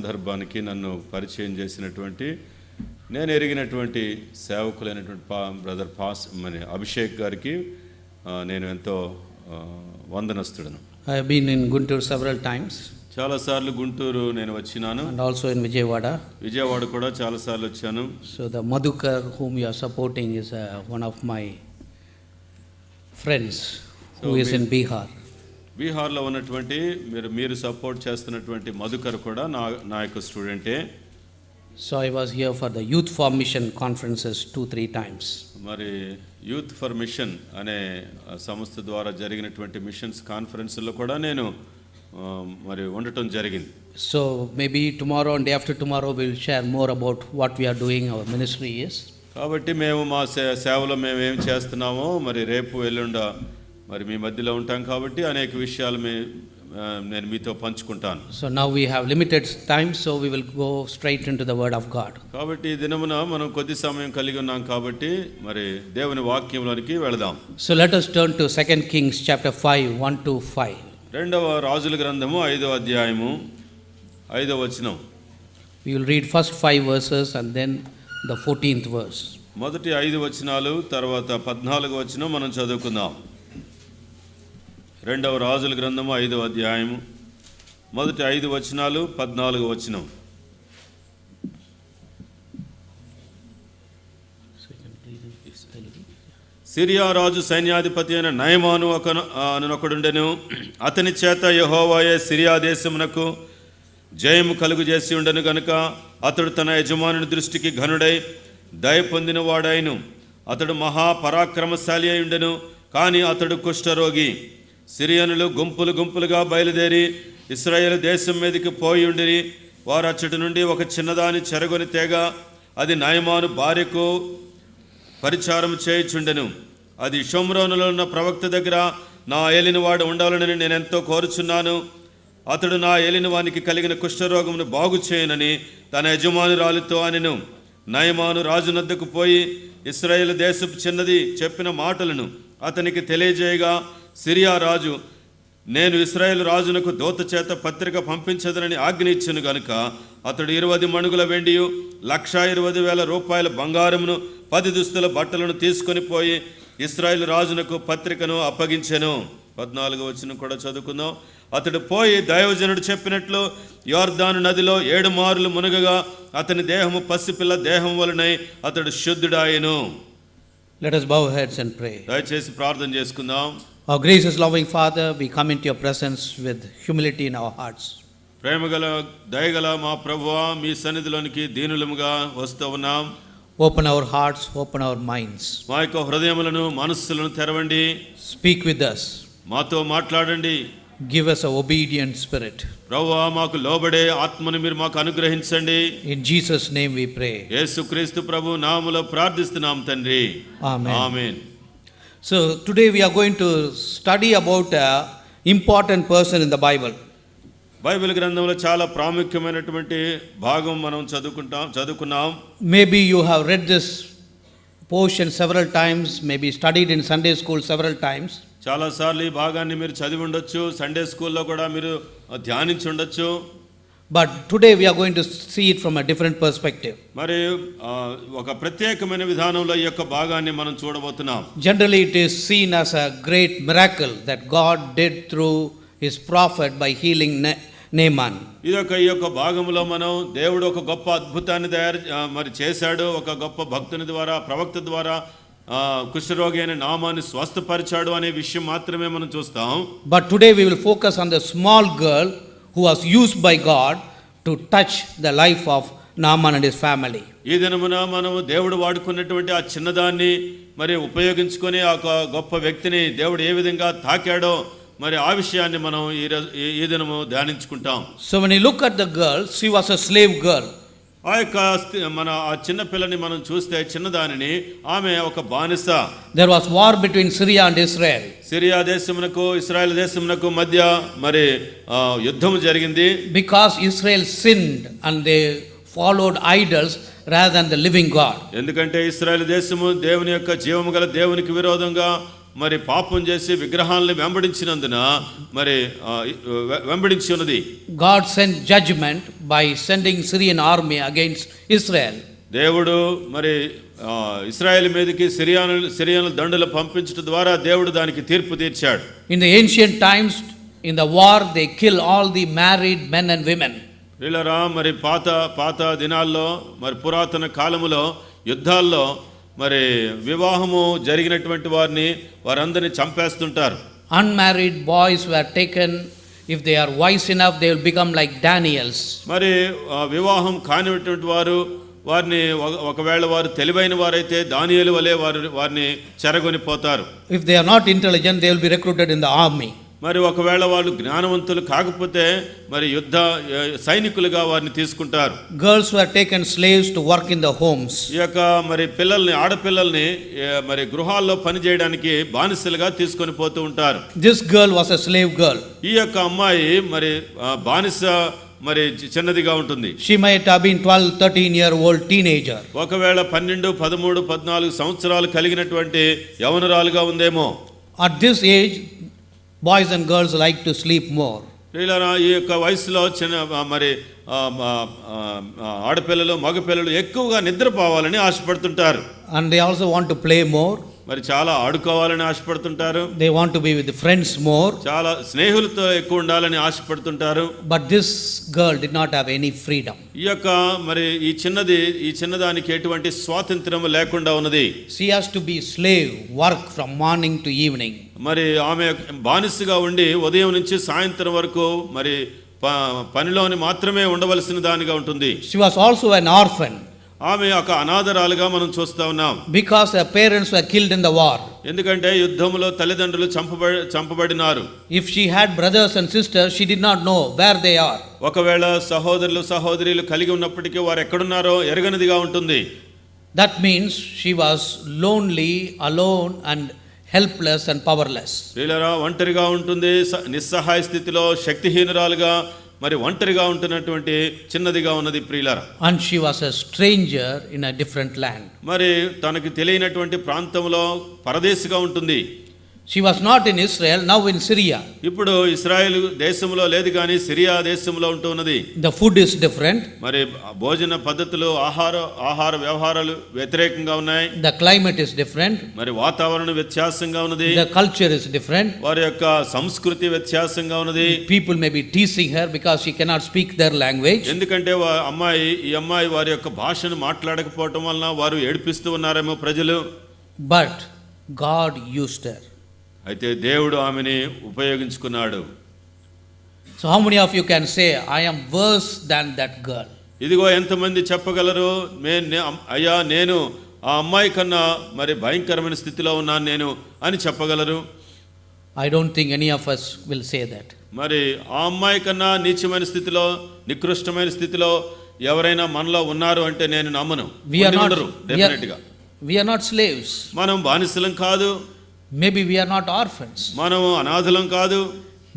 సందర్భానికి నన్ను పరిచయం చేసినటువంటి నేను ఎరిగినటువంటి సేవకులైనటువంటి బ్రదర్ అభిషేక్ గారికి నేను ఎంతో వందనస్తుడను. I have been in Guntur several times. చాలా సార్లు గుంటూరు నేను వచ్చినాను. And also in Vijayawada. Vijayawada కూడా చాలా సార్లు వచ్చాను. So the Madhukar whom you are supporting is one of my friends who is in Bihar. బీహార్లో ఉన్నటువంటి మీరు సపోర్ట్ చేస్తున్నటువంటి మధుకర్ కూడా నా యొక్క స్టూడెంటే. So I was here for the Youth for Mission conferences 2-3 times. మరి యూత్ ఫర్ మిషన్ అనే సంస్థ ద్వారా జరిగినటువంటి మిషన్స్ కాన్ఫరెన్స్లో కూడా నేను మరి ఉండటం జరిగింది. So maybe tomorrow and day after tomorrow we will share more about what we are doing, our ministry is. కాబట్టి మేము మా సేవలో మేము ఏం చేస్తున్నామో మరి రేపు ఎల్లుండ మరి మీ మధ్యలో ఉంటాం కాబట్టి అనేక విషయాలు నేను మీతో పంచుకుంటాను. So now we have limited time, so we will go straight into the word of God. కాబట్టి ఈ దినమున మనం కొద్ది సమయం కలిగి ఉన్నాం కాబట్టి మరి దేవుని వాక్యంలోనికి వెళదాం. So let us turn to 2 Kings chapter 5 1-5. రెండవ రాజుల గ్రంథము 5వ అధ్యాయము 5వ వచనం. We will read first 5 verses and then the 14th verse. మొదటి 5 వచనాలు తర్వాత 14వ వచనం మనం చదువుకుందాం. రెండవ రాజుల గ్రంథము 5వ అధ్యాయము మొదటి 5 వచనాలు 14వ వచనం. సిరియా రాజు సైన్యాధిపతి అయిన నయమాను అనొకడుండెను. అతని చేత యెహోవాయే సిరియా దేశమునకు జయము కలుగు చేసి ఉండెను గనుక అతడు తన యజమానుని దృష్టికి ఘనుడై దయ పొందిన వాడాయను. అతడు మహాపరాక్రమశాలి అయి ఉండెను, కానీ అతడు కుష్ఠరోగి. సిరియనులు గుంపులు గుంపులుగా బయలుదేరి ఇశ్రాయేలు దేశం మీదకి పోయి ఉండిరి. వారు అచ్చటి నుండి ఒక చిన్నదాని చెరగొని తేగ అది నయమాను భార్యకు పరిచారం చేయుచుండెను. అది షోమ్రోనులో ఉన్న ప్రవక్త దగ్గర నా ఏలినవాడు ఉండాలని నేనెంతో కోరుచున్నాను. అతడు నా ఏలినవానికి కలిగిన కుష్ఠరోగమును బాగు చేయనని తన యజమానురాలితో అనెను. నయమాను రాజునద్దకు పోయి ఇశ్రాయేలు దేశపు చిన్నది చెప్పిన మాటలను అతనికి తెలియజేయగా సిరియా రాజు నేను ఇశ్రాయేలు రాజునకు దూత చేత పత్రిక పంపించదనని ఆజ్ఞ ఇచ్చెను గనుక అతడు 20 మణుగుల వెండియు 1,20,000 రూపాయల బంగారమును 10 దుస్తుల బట్టలను తీసుకొని పోయి ఇశ్రాయేలు రాజునకు పత్రికను అప్పగించెను. 14వ వచనం కూడా చదువుకుందాం. అతడు పోయి దైవజనుడు చెప్పినట్లు యోర్దాను నదిలో 7 మారులు మునగగా అతని దేహము పసిపిల్ల దేహం వలనై అతడు శుద్ధుడాయెను. Let us bow our heads and pray. దయచేసి ప్రార్థన చేసుకుందాం. Our gracious loving Father, we come into your presence with humility in our hearts. ప్రేమగల దయగల మా ప్రభువా, మీ సన్నిధిలోనికి దీనులముగా వస్తూ ఉన్నాం. Open our hearts, open our minds. మా యొక్క హృదయములను మనస్సులను తెరవండి. Speak with us. మాతో మాట్లాడండి. Give us an obedient spirit. ప్రభువా, మాకు లోబడే ఆత్మను మీరు మాకు అనుగ్రహించండి. In Jesus' name we pray. యేసుక్రీస్తు ప్రభు నామములో ప్రార్థిస్తున్నాం తండ్రి. Amen. Amen. So today we are going to study about an important person in the Bible. Bible గ్రంథంలో చాలా ప్రాముఖ్యమైనటువంటి భాగం మనం చదువుకున్నాం. Maybe you have read this portion several times, maybe studied in Sunday school several times. చాలా సార్లు ఈ భాగాన్ని మీరు చదివి ఉండొచ్చు, సండే స్కూల్లో కూడా మీరు ధ్యానించి ఉండొచ్చు. But today we are going to see it from a different perspective. మరి ఒక ప్రత్యేకమైన విధానంలో ఈ యొక్క భాగాన్ని మనం చూడబోతున్నాం. Generally it is seen as a great miracle that God did through his prophet by healing Naaman. ఈ యొక్క భాగంలో మనం దేవుడు ఒక గొప్ప అద్భుతాన్ని మరి చేశాడు. ఒక గొప్ప భక్తుని ద్వారా ప్రవక్త ద్వారా కుష్ఠరోగి అయిన నామాన్ని స్వస్థపరిచాడు అనే విషయం మాత్రమే మనం చూస్తాం. But today we will focus on the small girl who was used by God to touch the life of Naaman and his family. ఈ దినమున మనము దేవుడు వాడుకున్నటువంటి ఆ చిన్నదాన్ని మరి ఉపయోగించుకొని ఆ గొప్ప వ్యక్తిని దేవుడు ఏ విధంగా తాకాడో మరి ఆ విషయాన్ని మనం ఈ దినము ధ్యానించుకుంటాం. So when you look at the girl, she was a slave girl. ఆ చిన్న పిల్లని మనం చూస్తే చిన్నదానిని ఆమె ఒక బానిస. There was war between Syria and Israel. Syria దేశమునకు ఇశ్రాయేల్ దేశమునకు మధ్య మరి యుద్ధం జరిగింది. Because Israel sinned and they followed idols rather than the living God. ఎందుకంటే ఇశ్రాయేల్ దేశము దేవుని యొక్క జీవము గల దేవునికి విరోధంగా మరి పాపం చేసి విగ్రహాలను వెంబడించినందున మరి వెంబడించి ఉన్నది. God sent judgment by sending Syrian army against Israel. దేవుడు మరి ఇశ్రాయేలు మీదకి సిరియను దండులు పంపించడం ద్వారా దేవుడు దానికి తీర్పు తీర్చాడు. In the ancient times, in the war, they kill all the married men and women. వీళ్ళరా మరి పాత దినాల్లో మరి పురాతన కాలములో యుద్ధాల్లో మరి వివాహము జరిగినటువంటి వారందరినీ చంపేస్తుంటారు. Unmarried boys were taken. If they are wise enough, they will become like Daniels. మరి వివాహం కానిటువంటి వారిని ఒకవేళ వారు తెలివైన వారైతే దానియేలు వలె వారిని చెరగొనిపోతారు. If they are not intelligent, they will be recruited in the army. మరి ఒకవేళ వాళ్ళు జ్ఞానవంతులు కాకపోతే మరి యుద్ధ సైనికులుగా వారిని తీసుకుంటారు. Girls were taken slaves to work in the homes. ఈ యొక్క మరి ఆడపిల్లల్ని మరి గృహాల్లో పని చేయడానికి బానిసలుగా తీసుకొని పోతూ ఉంటారు. This girl was a slave girl. ఈ యొక్క అమ్మాయి మరి బానిస మరి చిన్నదిగా ఉంటుంది. She might have been 12-13-year-old teenager. ఒకవేళ 12, 13, 14 సంవత్సరాలు కలిగినటువంటి యవనరాలుగా ఉందేమో. At this age, boys and girls like to sleep more. ఈ యొక్క వయసులో మరి ఆడపిల్లలు మగపిల్లలు ఎక్కువగా నిద్రపోవాలని ఆశపడుతుంటారు. And they also want to play more. మరి చాలా ఆడుకోవాలని ఆశపడుతుంటారు. They want to be with friends more. చాలా స్నేహితులతో ఎక్కువ ఉండాలని ఆశపడుతుంటారు. But this girl did not have any freedom. ఈ యొక్క మరి ఈ చిన్నదానికి ఎటువంటి స్వాతంత్ర్యం లేకుండా ఉన్నది. She has to be slave, work from morning to evening. మరి ఆమె బానిసగా ఉండి ఉదయం నుంచి సాయంత్రం వరకు మరి పనిలోని మాత్రమే ఉండవలసిన దానిగా ఉంటుంది. She was also an orphan. ఆమె ఒక అనాథరాలుగా మనం చూస్తా ఉన్నాం. Because her parents were killed in the war. ఎందుకంటే యుద్ధంలో తల్లిదండ్రులు చంపబడినారు. If she had brothers and sisters, she did not know where they are. ఒకవేళ సహోదరులు కలిగి ఉన్నప్పటికీ వారు ఎక్కడున్నారో ఎరగనిదిగా ఉంటుంది. That means she was lonely, alone and helpless and powerless. వీళ్ళరా ఒంటరిగా ఉంటుంది, నిస్సహాయ స్థితిలో, శక్తిహీనురాలుగా మరి ఒంటరిగా ఉంటున్నటువంటి చిన్నదిగా ఉన్నది ప్రియులారా. And she was a stranger in a different land. మరి తనకి తెలియనటువంటి ప్రాంతంలో పరదేశిగా ఉంటుంది. She was not in Israel, now in Syria. ఇప్పుడు ఇశ్రాయేలు దేశంలో లేదు కానీ సిరియా దేశంలో ఉంటున్నది. The food is different. మరి భోజన పద్ధతులు ఆహార వ్యవహారాలు వ్యతిరేకంగా ఉన్నాయి. The climate is different. మరి వాతావరణం వ్యత్యాసంగా ఉన్నది. The culture is different. వారి యొక్క సంస్కృతి వ్యత్యాసంగా ఉన్నది. People may be teasing her because she cannot speak their language. ఎందుకంటే ఈ అమ్మాయి వారి యొక్క భాషను మాట్లాడకపోవటం వలన వారు ఏడిపిస్తూ ఉన్నారేమో ప్రజలు. But God used her. అయితే దేవుడు ఆమెని ఉపయోగించుకున్నాడు. So how many of you can say, I am worse than that girl? ఇదిగో ఎంతమంది చెప్పగలరు, అయ్యా నేను ఆ అమ్మాయి కన్నా మరి భయంకరమైన స్థితిలో ఉన్నాను నేను అని చెప్పగలరు? I don't think any of us will say that. మరి ఆ అమ్మాయి కన్నా నీచమైన స్థితిలో, నికృష్టమైన స్థితిలో ఎవరైనా మనలో ఉన్నారు అంటే నేను నమ్మను. We are not slaves. మనం బానిసలం కాదు. Maybe we are not orphans. మనము అనాథలం కాదు.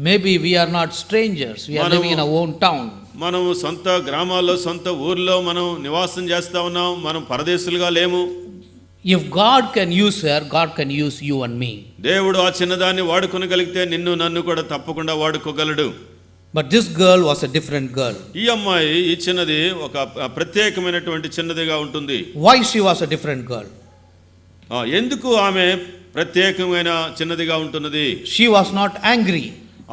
Maybe we are not strangers. We are living in our own town. మనము సొంత గ్రామాల్లో సొంత ఊర్లో మనం నివాసం చేస్తా ఉన్నాం. మనం పరదేశులుగా లేము. If God can use her, God can use you and me. దేవుడు ఆ చిన్నదాన్ని వాడుకొనగలిగితే నిన్ను నన్ను కూడా తప్పకుండా వాడుకోగలడు. But this girl was a different girl. ఈ అమ్మాయి ఈ చిన్నది ఒక ప్రత్యేకమైనటువంటి చిన్నదిగా ఉంటుంది. Why she was a different girl? ఎందుకు ఆమె ప్రత్యేకమైన చిన్నదిగా ఉంటున్నది? She was not angry.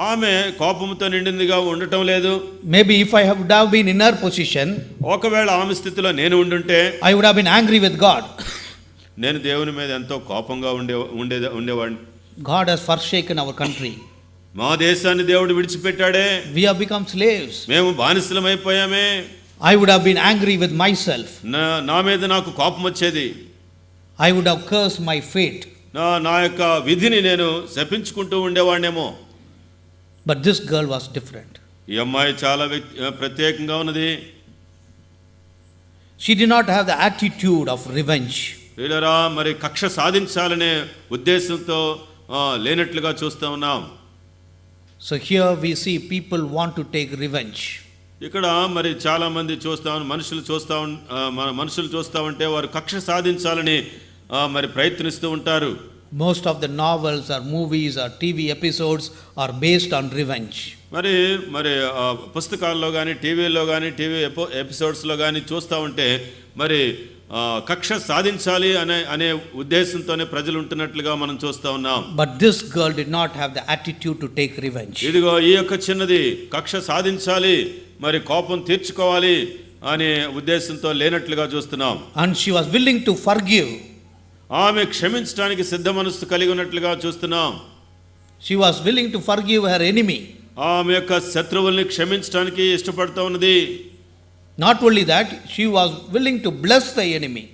ఆమె కోపంతో నిండిందిగా ఉండటం లేదు. Maybe if I would have been in her position, ఒకవేళ ఆమె స్థితిలో నేను ఉండుంటే I would have been angry with God. నేను దేవుని మీద ఎంతో కోపంగా ఉండేవాడిని. God has forsaken our country. మా దేశాన్ని దేవుడు విడిచిపెట్టాడే. We have become slaves. మేము బానిసలమైపోయామే. I would have been angry with myself. నా మీద నాకు కోపం వచ్చేది. I would have cursed my fate. నా యొక్క విధిని నేను శపించుకుంటూ ఉండేవాడినేమో. But this girl was different. ఈ అమ్మాయి చాలా ప్రత్యేకంగా ఉన్నది. She did not have the attitude of revenge. వీళ్ళరా మరి కక్ష సాధించాలనే ఉద్దేశంతో లేనట్లుగా చూస్తూ ఉన్నాం. So here we see people want to take revenge. ఇక్కడ మరి చాలా మంది మనుషులు చూస్తా ఉంటే వారు కక్ష సాధించాలని మరి ప్రయత్నిస్తూ ఉంటారు. Most of the novels or movies or TV episodes are based on revenge. మరి మరి పుస్తకాల్లో కానీ టీవీలో కానీ టీవీ ఎపిసోడ్స్లో కానీ చూస్తూ ఉంటే మరి కక్ష సాధించాలి అనే ఉద్దేశంతోనే ప్రజలు ఉంటున్నట్లుగా మనం చూస్తూ ఉన్నాం. But this girl did not have the attitude to take revenge. ఇదిగో ఈ యొక్క చిన్నది కక్ష సాధించాలి, మరి కోపం తీర్చుకోవాలి అనే ఉద్దేశంతో లేనట్లుగా చూస్తున్నాం. And she was willing to forgive. ఆమె క్షమించడానికి సిద్ధ మనస్సు కలిగి ఉన్నట్లుగా చూస్తున్నాం. She was willing to forgive her enemy. ఆమె యొక్క శత్రువుల్ని క్షమించడానికి ఇష్టపడుతూ ఉన్నది. Not only that, she was willing to bless the enemy.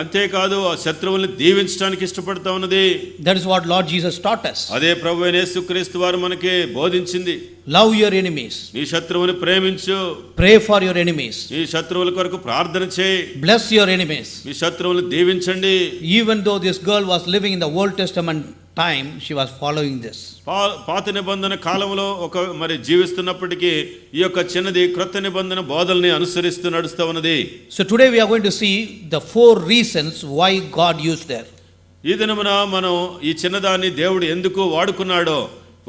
అంతేకాదు ఆ శత్రువుల్ని దీవించడానికి ఇష్టపడుతూ ఉన్నది. That is what Lord Jesus taught us. అదే ప్రభువైన యేసుక్రీస్తు వారు మనకి బోధించింది. Love your enemies. నీ శత్రువుని ప్రేమించు. Pray for your enemies. నీ శత్రువుల కొరకు ప్రార్థన చేయి. Bless your enemies. మీ శత్రువులను దీవించండి. Even though this girl was living in the Old Testament time, she was following this. పాత నిబంధన కాలంలో మరి జీవిస్తున్నప్పటికీ ఈ యొక్క చిన్నది క్రొత్త నిబంధన బోధల్ని అనుసరిస్తూ నడుస్తూ ఉన్నది. So today we are going to see the 4 reasons why God used her. ఈ దినమున మనం ఈ చిన్నదాన్ని దేవుడు ఎందుకు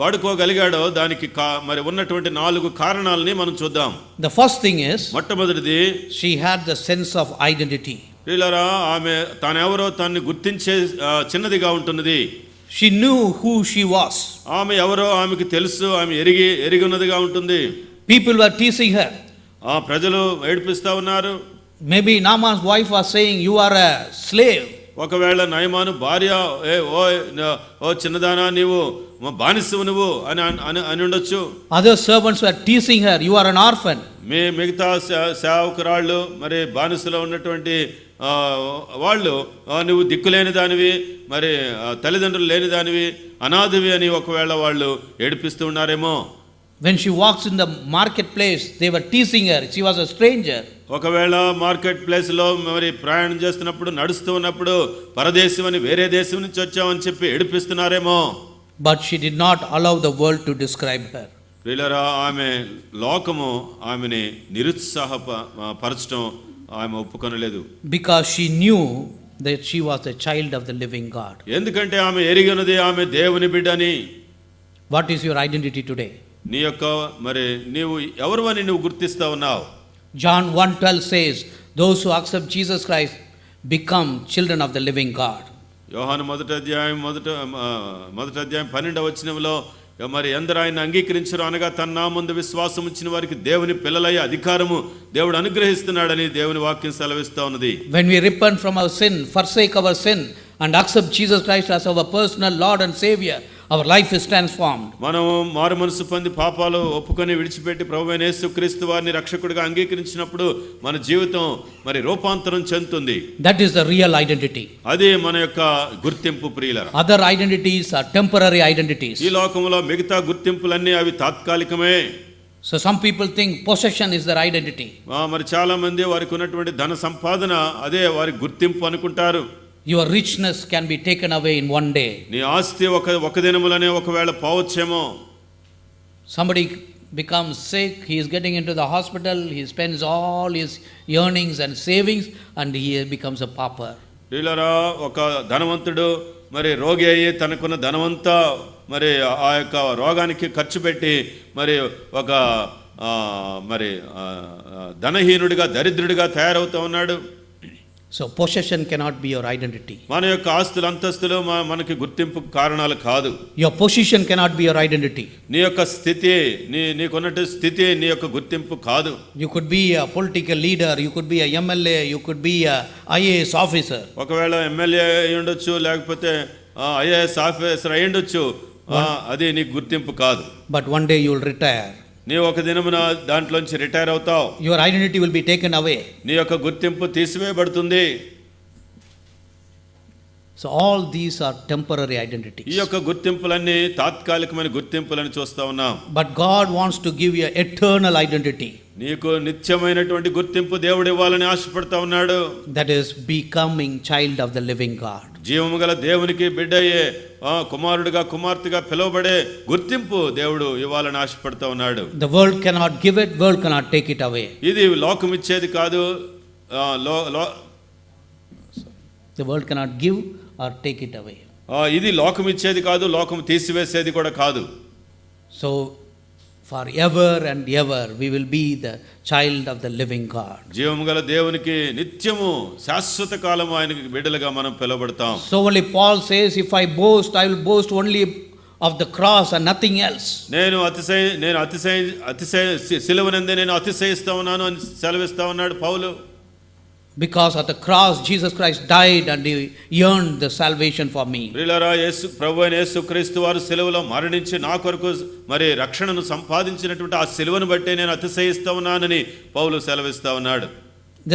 వాడుకోగలిగాడో దానికి మరి ఉన్నటువంటి 4 కారణాలని మనం చూద్దాం. The first thing is, మొట్టమొదటిది, she had the sense of identity. ప్రియులారా, ఆమె తానెవరో తాన్ని గుర్తించే చిన్నదిగా ఉంటున్నది. She knew who she was. ఆమె ఎవరో ఆమెకు తెలుసు, ఆమె ఎరిగి ఉన్నదిగా ఉంటుంది. People were teasing her. ప్రజలు ఏడిపిస్తా ఉన్నారు. Maybe Naaman's wife was saying, you are a slave. ఒకవేళ నయమాను భార్య ఓ చిన్నదానా నీవు బానిసవు నువ్వు అని ఉండొచ్చు. Other servants were teasing her, you are an orphan. మిగతా సేవకురాళ్ళు మరి బానిసలో ఉన్నటువంటి వాళ్ళు నువ్వు దిక్కులేని దానివి, మరి తల్లిదండ్రులు లేని దానివి, అనాథవి అని ఒకవేళ వాళ్ళు ఏడిపిస్తూ ఉన్నారేమో. When she walks in the marketplace, they were teasing her, she was a stranger. ఒకవేళ మార్కెట్ ప్లేస్లో మరి ప్రయాణం చేస్తున్నప్పుడు నడుస్తూ ఉన్నప్పుడు పరదేశం అని, వేరే దేశం నుంచి వచ్చామని చెప్పి ఏడిపిస్తున్నారేమో. But she did not allow the world to describe her. ప్రియులారా, ఆమె లోకము ఆమెని నిరుత్సాహపరచడం ఆమె ఒప్పుకొనలేదు. Because she knew that she was a child of the living God. ఎందుకంటే ఆమె ఎరిగినది ఆమె దేవుని బిడ్డని. What is your identity today? నీ యొక్క మరి నీవు ఎవరివని నువ్వు గుర్తిస్తా ఉన్నావు. John 1:12 says, those who accept Jesus Christ become children of the living God. యోహాను మొదటి అధ్యాయం 12వ వచనంలో మరి ఎందరు ఆయన అంగీకరించరు అనగా తన నామందు విశ్వాసం ఉంచిన వారికి దేవుని పిల్లలయ్యే అధికారము దేవుడు అనుగ్రహిస్తున్నాడని దేవుని వాక్యం సెలవిస్తూ ఉన్నది. When we repent from our sin, forsake our sin and accept Jesus Christ as our personal Lord and Savior, our life is transformed. మనం మారు మనసు పొంది పాపాలు ఒప్పుకొని విడిచిపెట్టి ప్రభువైన యేసుక్రీస్తు వారిని రక్షకుడిగా అంగీకరించినప్పుడు మన జీవితం మరి రూపాంతరం చెందుతుంది. That is the real identity. అదే మన యొక్క గుర్తింపు ప్రియులారా. Other identities are temporary identities. ఈ లోకంలో మిగతా గుర్తింపులన్నీ అవి తాత్కాలికమే. So some people think possession is their identity. మరి చాలా మంది వారికి ఉన్నటువంటి ధన సంపాదన అదే వారి గుర్తింపు అనుకుంటారు. Your richness can be taken away in one day. నీ ఆస్తి ఒక దినములనే ఒకవేళ పోవచ్చేమో. Somebody becomes sick, he is getting into the hospital, he spends all his earnings and savings and he becomes a pauper. ప్రియులారా, ఒక ధనవంతుడు మరి రోగి అయ్యి తనకున్న ధనవంతా మరి ఆ యొక్క రోగానికి ఖర్చు పెట్టి మరి ఒక మరి ధనహీనుడిగా దరిద్రుడిగా తయారవుతూ ఉన్నాడు. So possession cannot be your identity. మన యొక్క ఆస్తులు అంతస్తులు మనకి గుర్తింపు కారణాలు కాదు. Your position cannot be your identity. నీ యొక్క స్థితి నీకున్నట్టు స్థితి నీ యొక్క గుర్తింపు కాదు. You could be a political leader, you could be a MLA, you could be a IAS officer. ఒకవేళ ఎమ్మెల్యే అయి ఉండొచ్చు, లేకపోతే IAS ఆఫీసర్ అయి ఉండొచ్చు, అది నీకు గుర్తింపు కాదు. But one day you will retire. నీవు ఒక దినమున దాంట్లోంచి రిటైర్ అవుతావు. Your identity will be taken away. నీ యొక్క గుర్తింపు తీసివేయబడుతుంది. So all these are temporary identities. ఈ యొక్క గుర్తింపులన్నీ తాత్కాలికమైన గుర్తింపులను చూస్తా ఉన్నాం. But God wants to give you eternal identity. నీకు నిత్యమైనటువంటి గుర్తింపు దేవుడు ఇవ్వాలని ఆశపడతా ఉన్నాడు. That is becoming child of the living God. జీవము గల దేవునికి బిడ్డయ్యే కుమారుడిగా కుమార్తెగా పిలువబడే గుర్తింపు దేవుడు ఇవ్వాలని ఆశపడతా ఉన్నాడు. The world cannot give it, world cannot take it away. ఇది లోకం ఇచ్చేది కాదు. The world cannot give or take it away. ఇది లోకం ఇచ్చేది కాదు, లోకం తీసివేసేది కూడా కాదు. So, forever and ever we will be the child of the living God. జీవము గల దేవునికి నిత్యము శాశ్వత కాలము ఆయనకి బిడ్డలుగా మనం పిలువబడతాం. So only Paul says, if I boast, I will boast only of the cross and nothing else. నేను అతిశయ సిలువనందే నేను అతిశయిస్తా ఉన్నాను అని సెలవిస్తా ఉన్నాడు పౌలు. Because of the cross, Jesus Christ died and he earned the salvation for me. ప్రియులారా, ప్రభువైన యేసుక్రీస్తు వారు సిలువలో మరణించి నా కొరకు మరి రక్షణను సంపాదించినటువంటి ఆ సిలువను బట్టే నేను అతిశయిస్తా ఉన్నానని పౌలు సెలవిస్తా ఉన్నాడు.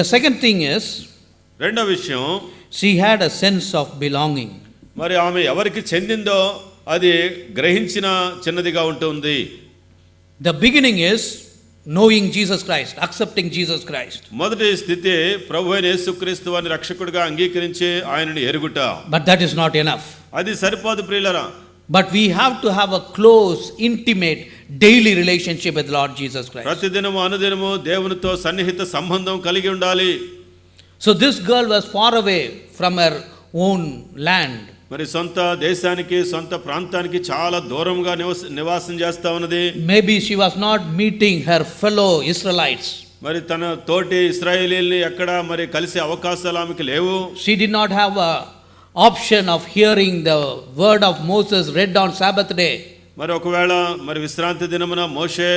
The second thing is, రెండో విషయం, she had a sense of belonging. మరి ఆమె ఎవరికి చెందిందో అది గ్రహించిన చిన్నదిగా ఉంటుంది. The beginning is knowing Jesus Christ, accepting Jesus Christ. మొదటి స్థితి ప్రభువైన యేసుక్రీస్తు వారిని రక్షకుడిగా అంగీకరించి ఆయనను ఎరుగుట. But that is not enough. అది సరిపోదు ప్రియులారా. But we have to have a close, intimate, daily relationship with Lord Jesus Christ. ప్రతిదినము అనుదినము దేవునితో సన్నిహిత సంబంధం కలిగి ఉండాలి. So this girl was far away from her own land. మరి సొంత దేశానికి సొంత ప్రాంతానికి చాలా దూరంగా నివాసం చేస్తా ఉన్నది. Maybe she was not meeting her fellow Israelites. మరి తన తోటి ఇశ్రాయేలీయుల్ని ఎక్కడ మరి కలిసే అవకాశాలు ఆమెకి లేవు. She did not have a option of hearing the word of Moses read on Sabbath day. మరి ఒకవేళ మరి విశ్రాంతి దినమున మోషే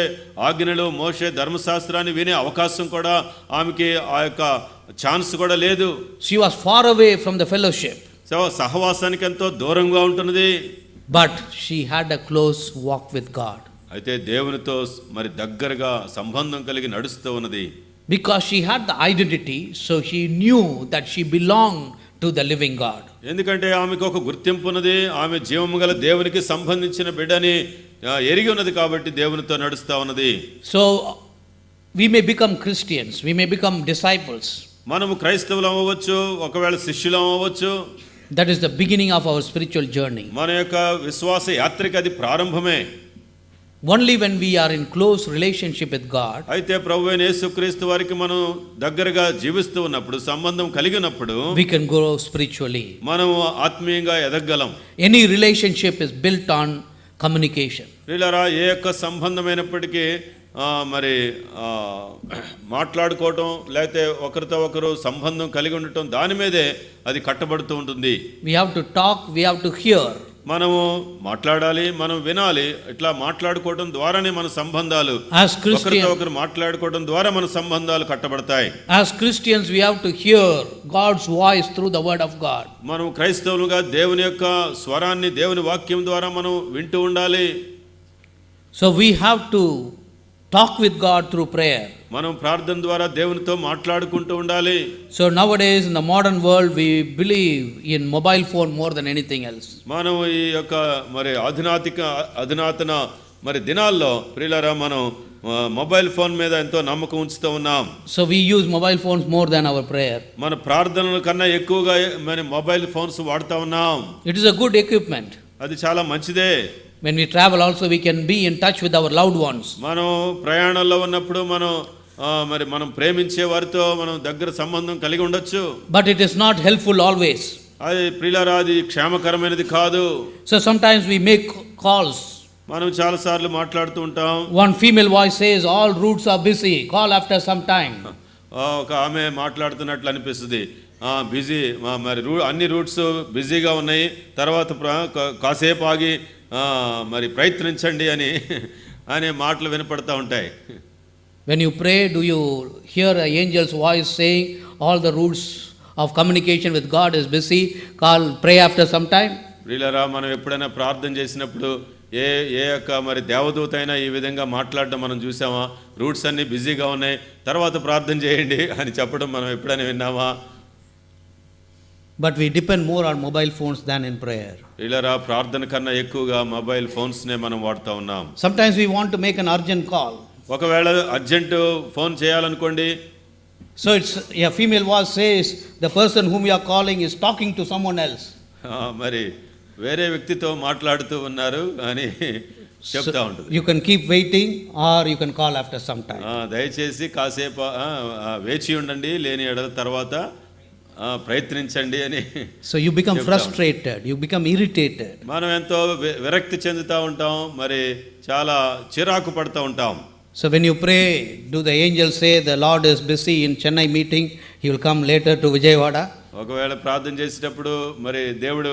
ఆజ్ఞలు, మోషే ధర్మశాస్త్రాన్ని వినే అవకాశం కూడా ఆమెకి ఆ యొక్క ఛాన్స్ కూడా లేదు. She was far away from the fellowship. సహవాసానికి ఎంతో దూరంగా ఉంటున్నది. But she had a close walk with God. అయితే దేవునితో మరి దగ్గరగా సంబంధం కలిగి నడుస్తూ ఉన్నది. Because she had the identity, so she knew that she belonged to the living God. ఎందుకంటే ఆమెకు ఒక గుర్తింపు ఉన్నది. ఆమె జీవము గల దేవునికి సంబంధించిన బిడ్డని ఎరిగి ఉన్నది కాబట్టి దేవునితో నడుస్తూ ఉన్నది. So we may become Christians, we may become disciples. మనము క్రైస్తవులం అవ్వచ్చు, ఒకవేళ శిష్యులం అవ్వచ్చు. That is the beginning of our spiritual journey. మన యొక్క విశ్వాస యాత్రకి అది ప్రారంభమే. Only when we are in close relationship with God, అయితే ప్రభువైన యేసుక్రీస్తు వారికి మనం దగ్గరగా జీవిస్తూ ఉన్నప్పుడు, సంబంధం కలిగినప్పుడు we can grow spiritually. మనం ఆత్మీయంగా ఎదగగలం. Any relationship is built on communication. వీళ్ళరా ఏ యొక్క సంబంధమైనప్పటికీ మరి మాట్లాడుకోవటం, లేకపోతే ఒకరితో ఒకరు సంబంధం కలిగి ఉండటం, దాని మీదే అది కట్టబడుతూ ఉంటుంది. We have to talk, we have to hear. మనము మాట్లాడాలి, మనం వినాలి. ఇట్లా మాట్లాడుకోవడం ద్వారానే మన సంబంధాలు, ఒకరితో ఒకరు మాట్లాడుకోవడం ద్వారా మన సంబంధాలు కట్టబడతాయి. As Christians we have to hear God's voice through the word of God. మనం క్రైస్తవులుగా దేవుని యొక్క స్వరాన్ని, దేవుని వాక్యం ద్వారా మనం వింటూ ఉండాలి. So we have to talk with God through prayer. మనం ప్రార్థన ద్వారా దేవునితో మాట్లాడుకుంటూ ఉండాలి. So nowadays in the modern world we believe in mobile phone more than anything else. మనం ఈ యొక్క మరి అధునాతన మరి దినాల్లో ప్రియులారా మనం మొబైల్ ఫోన్ మీద ఎంతో నమ్మకం ఉంచుతూ ఉన్నాం. So we use mobile phones more than our prayer. మన ప్రార్థనల కన్నా ఎక్కువగా మన మొబైల్ ఫోన్స్ వాడుతూ ఉన్నాం. It is a good equipment. అది చాలా మంచిదే. When we travel also we can be in touch with our loved ones. మనం ప్రయాణంలో ఉన్నప్పుడు మనం ప్రేమించే వారితో మనం దగ్గర సంబంధం కలిగి ఉండొచ్చు. But it is not helpful always. అది ప్రియులారా అది క్షేమకరమైనది కాదు. So sometimes we make calls. మనం చాలా సార్లు మాట్లాడుతూ ఉంటాం. One female voice says all routes are busy, call after some time. ఒక ఆమె మాట్లాడుతున్నట్లు అనిపిస్తుంది. బిజీ, మరి అన్ని రూట్స్ బిజీగా ఉన్నాయి, తర్వాత కాసేపు ఆగి మరి ప్రయత్నించండి అని అనే మాటలు వినపడతా ఉంటాయి. When you pray, do you hear an angel's voice saying all the routes of communication with God is busy, pray after some time? ప్రియులారా, మనం ఎప్పుడైనా ప్రార్థన చేసినప్పుడు ఏ యొక్క మరి దేవదూత అయినా ఈ విధంగా మాట్లాడడం మనం చూసామా? రూట్స్ అన్ని బిజీగా ఉన్నాయి, తర్వాత ప్రార్థన చేయండి అని చెప్పడం మనం ఎప్పుడైనా విన్నామా? But we depend more on mobile phones than in prayer. ప్రియులారా, ప్రార్థన కన్నా ఎక్కువగా మొబైల్ ఫోన్స్ నే మనం వాడుతూ ఉన్నాం. Sometimes we want to make an urgent call. ఒకవేళ అర్జెంట్ ఫోన్ చేయాలనుకోండి. So it's a female voice says the person whom you are calling is talking to someone else. మరి వేరే వ్యక్తితో మాట్లాడుతూ ఉన్నారు అని చెప్తా ఉంటుంది. You can keep waiting or you can call after some time. దయచేసి కాసేపు వేచి ఉండండి, లేని ఎడల తర్వాత ప్రయత్నించండి అని. So you become frustrated, you become irritated. మనం ఎంతో విరక్తి చెందుతూ ఉంటాం, మరి చాలా చిరాకు పడుతూ ఉంటాం. So when you pray, do the angels say the Lord is busy in Chennai meeting, he will come later to Vijayawada? ఒకవేళ ప్రార్థన చేసేటప్పుడు మరి దేవుడు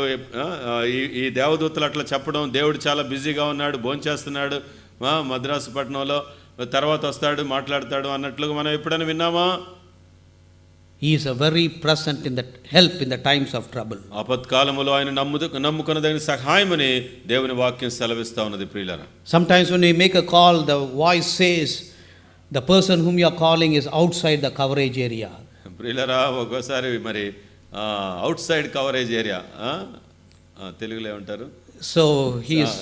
ఈ దేవదూతలు అట్లా చెప్పడం, దేవుడు చాలా బిజీగా ఉన్నాడు, భోంచేస్తున్నాడు మద్రాసు పట్టణంలో, తర్వాత వస్తాడు మాట్లాడతాడు అన్నట్లుగా మనం ఎప్పుడైనా విన్నామా? He is a very present in the help in the times of trouble. ఆపత్కాలములో ఆయన నమ్ముకున్నదగిన సహాయమని దేవుని వాక్యం సెలవిస్తా ఉన్నది ప్రియులారా. Sometimes when we make a call, the voice says the person whom you are calling is outside the coverage area. ప్రియులారా, ఒక్కోసారి మరి out side coverage area, తెలుగులో ఏమంటారు? So he is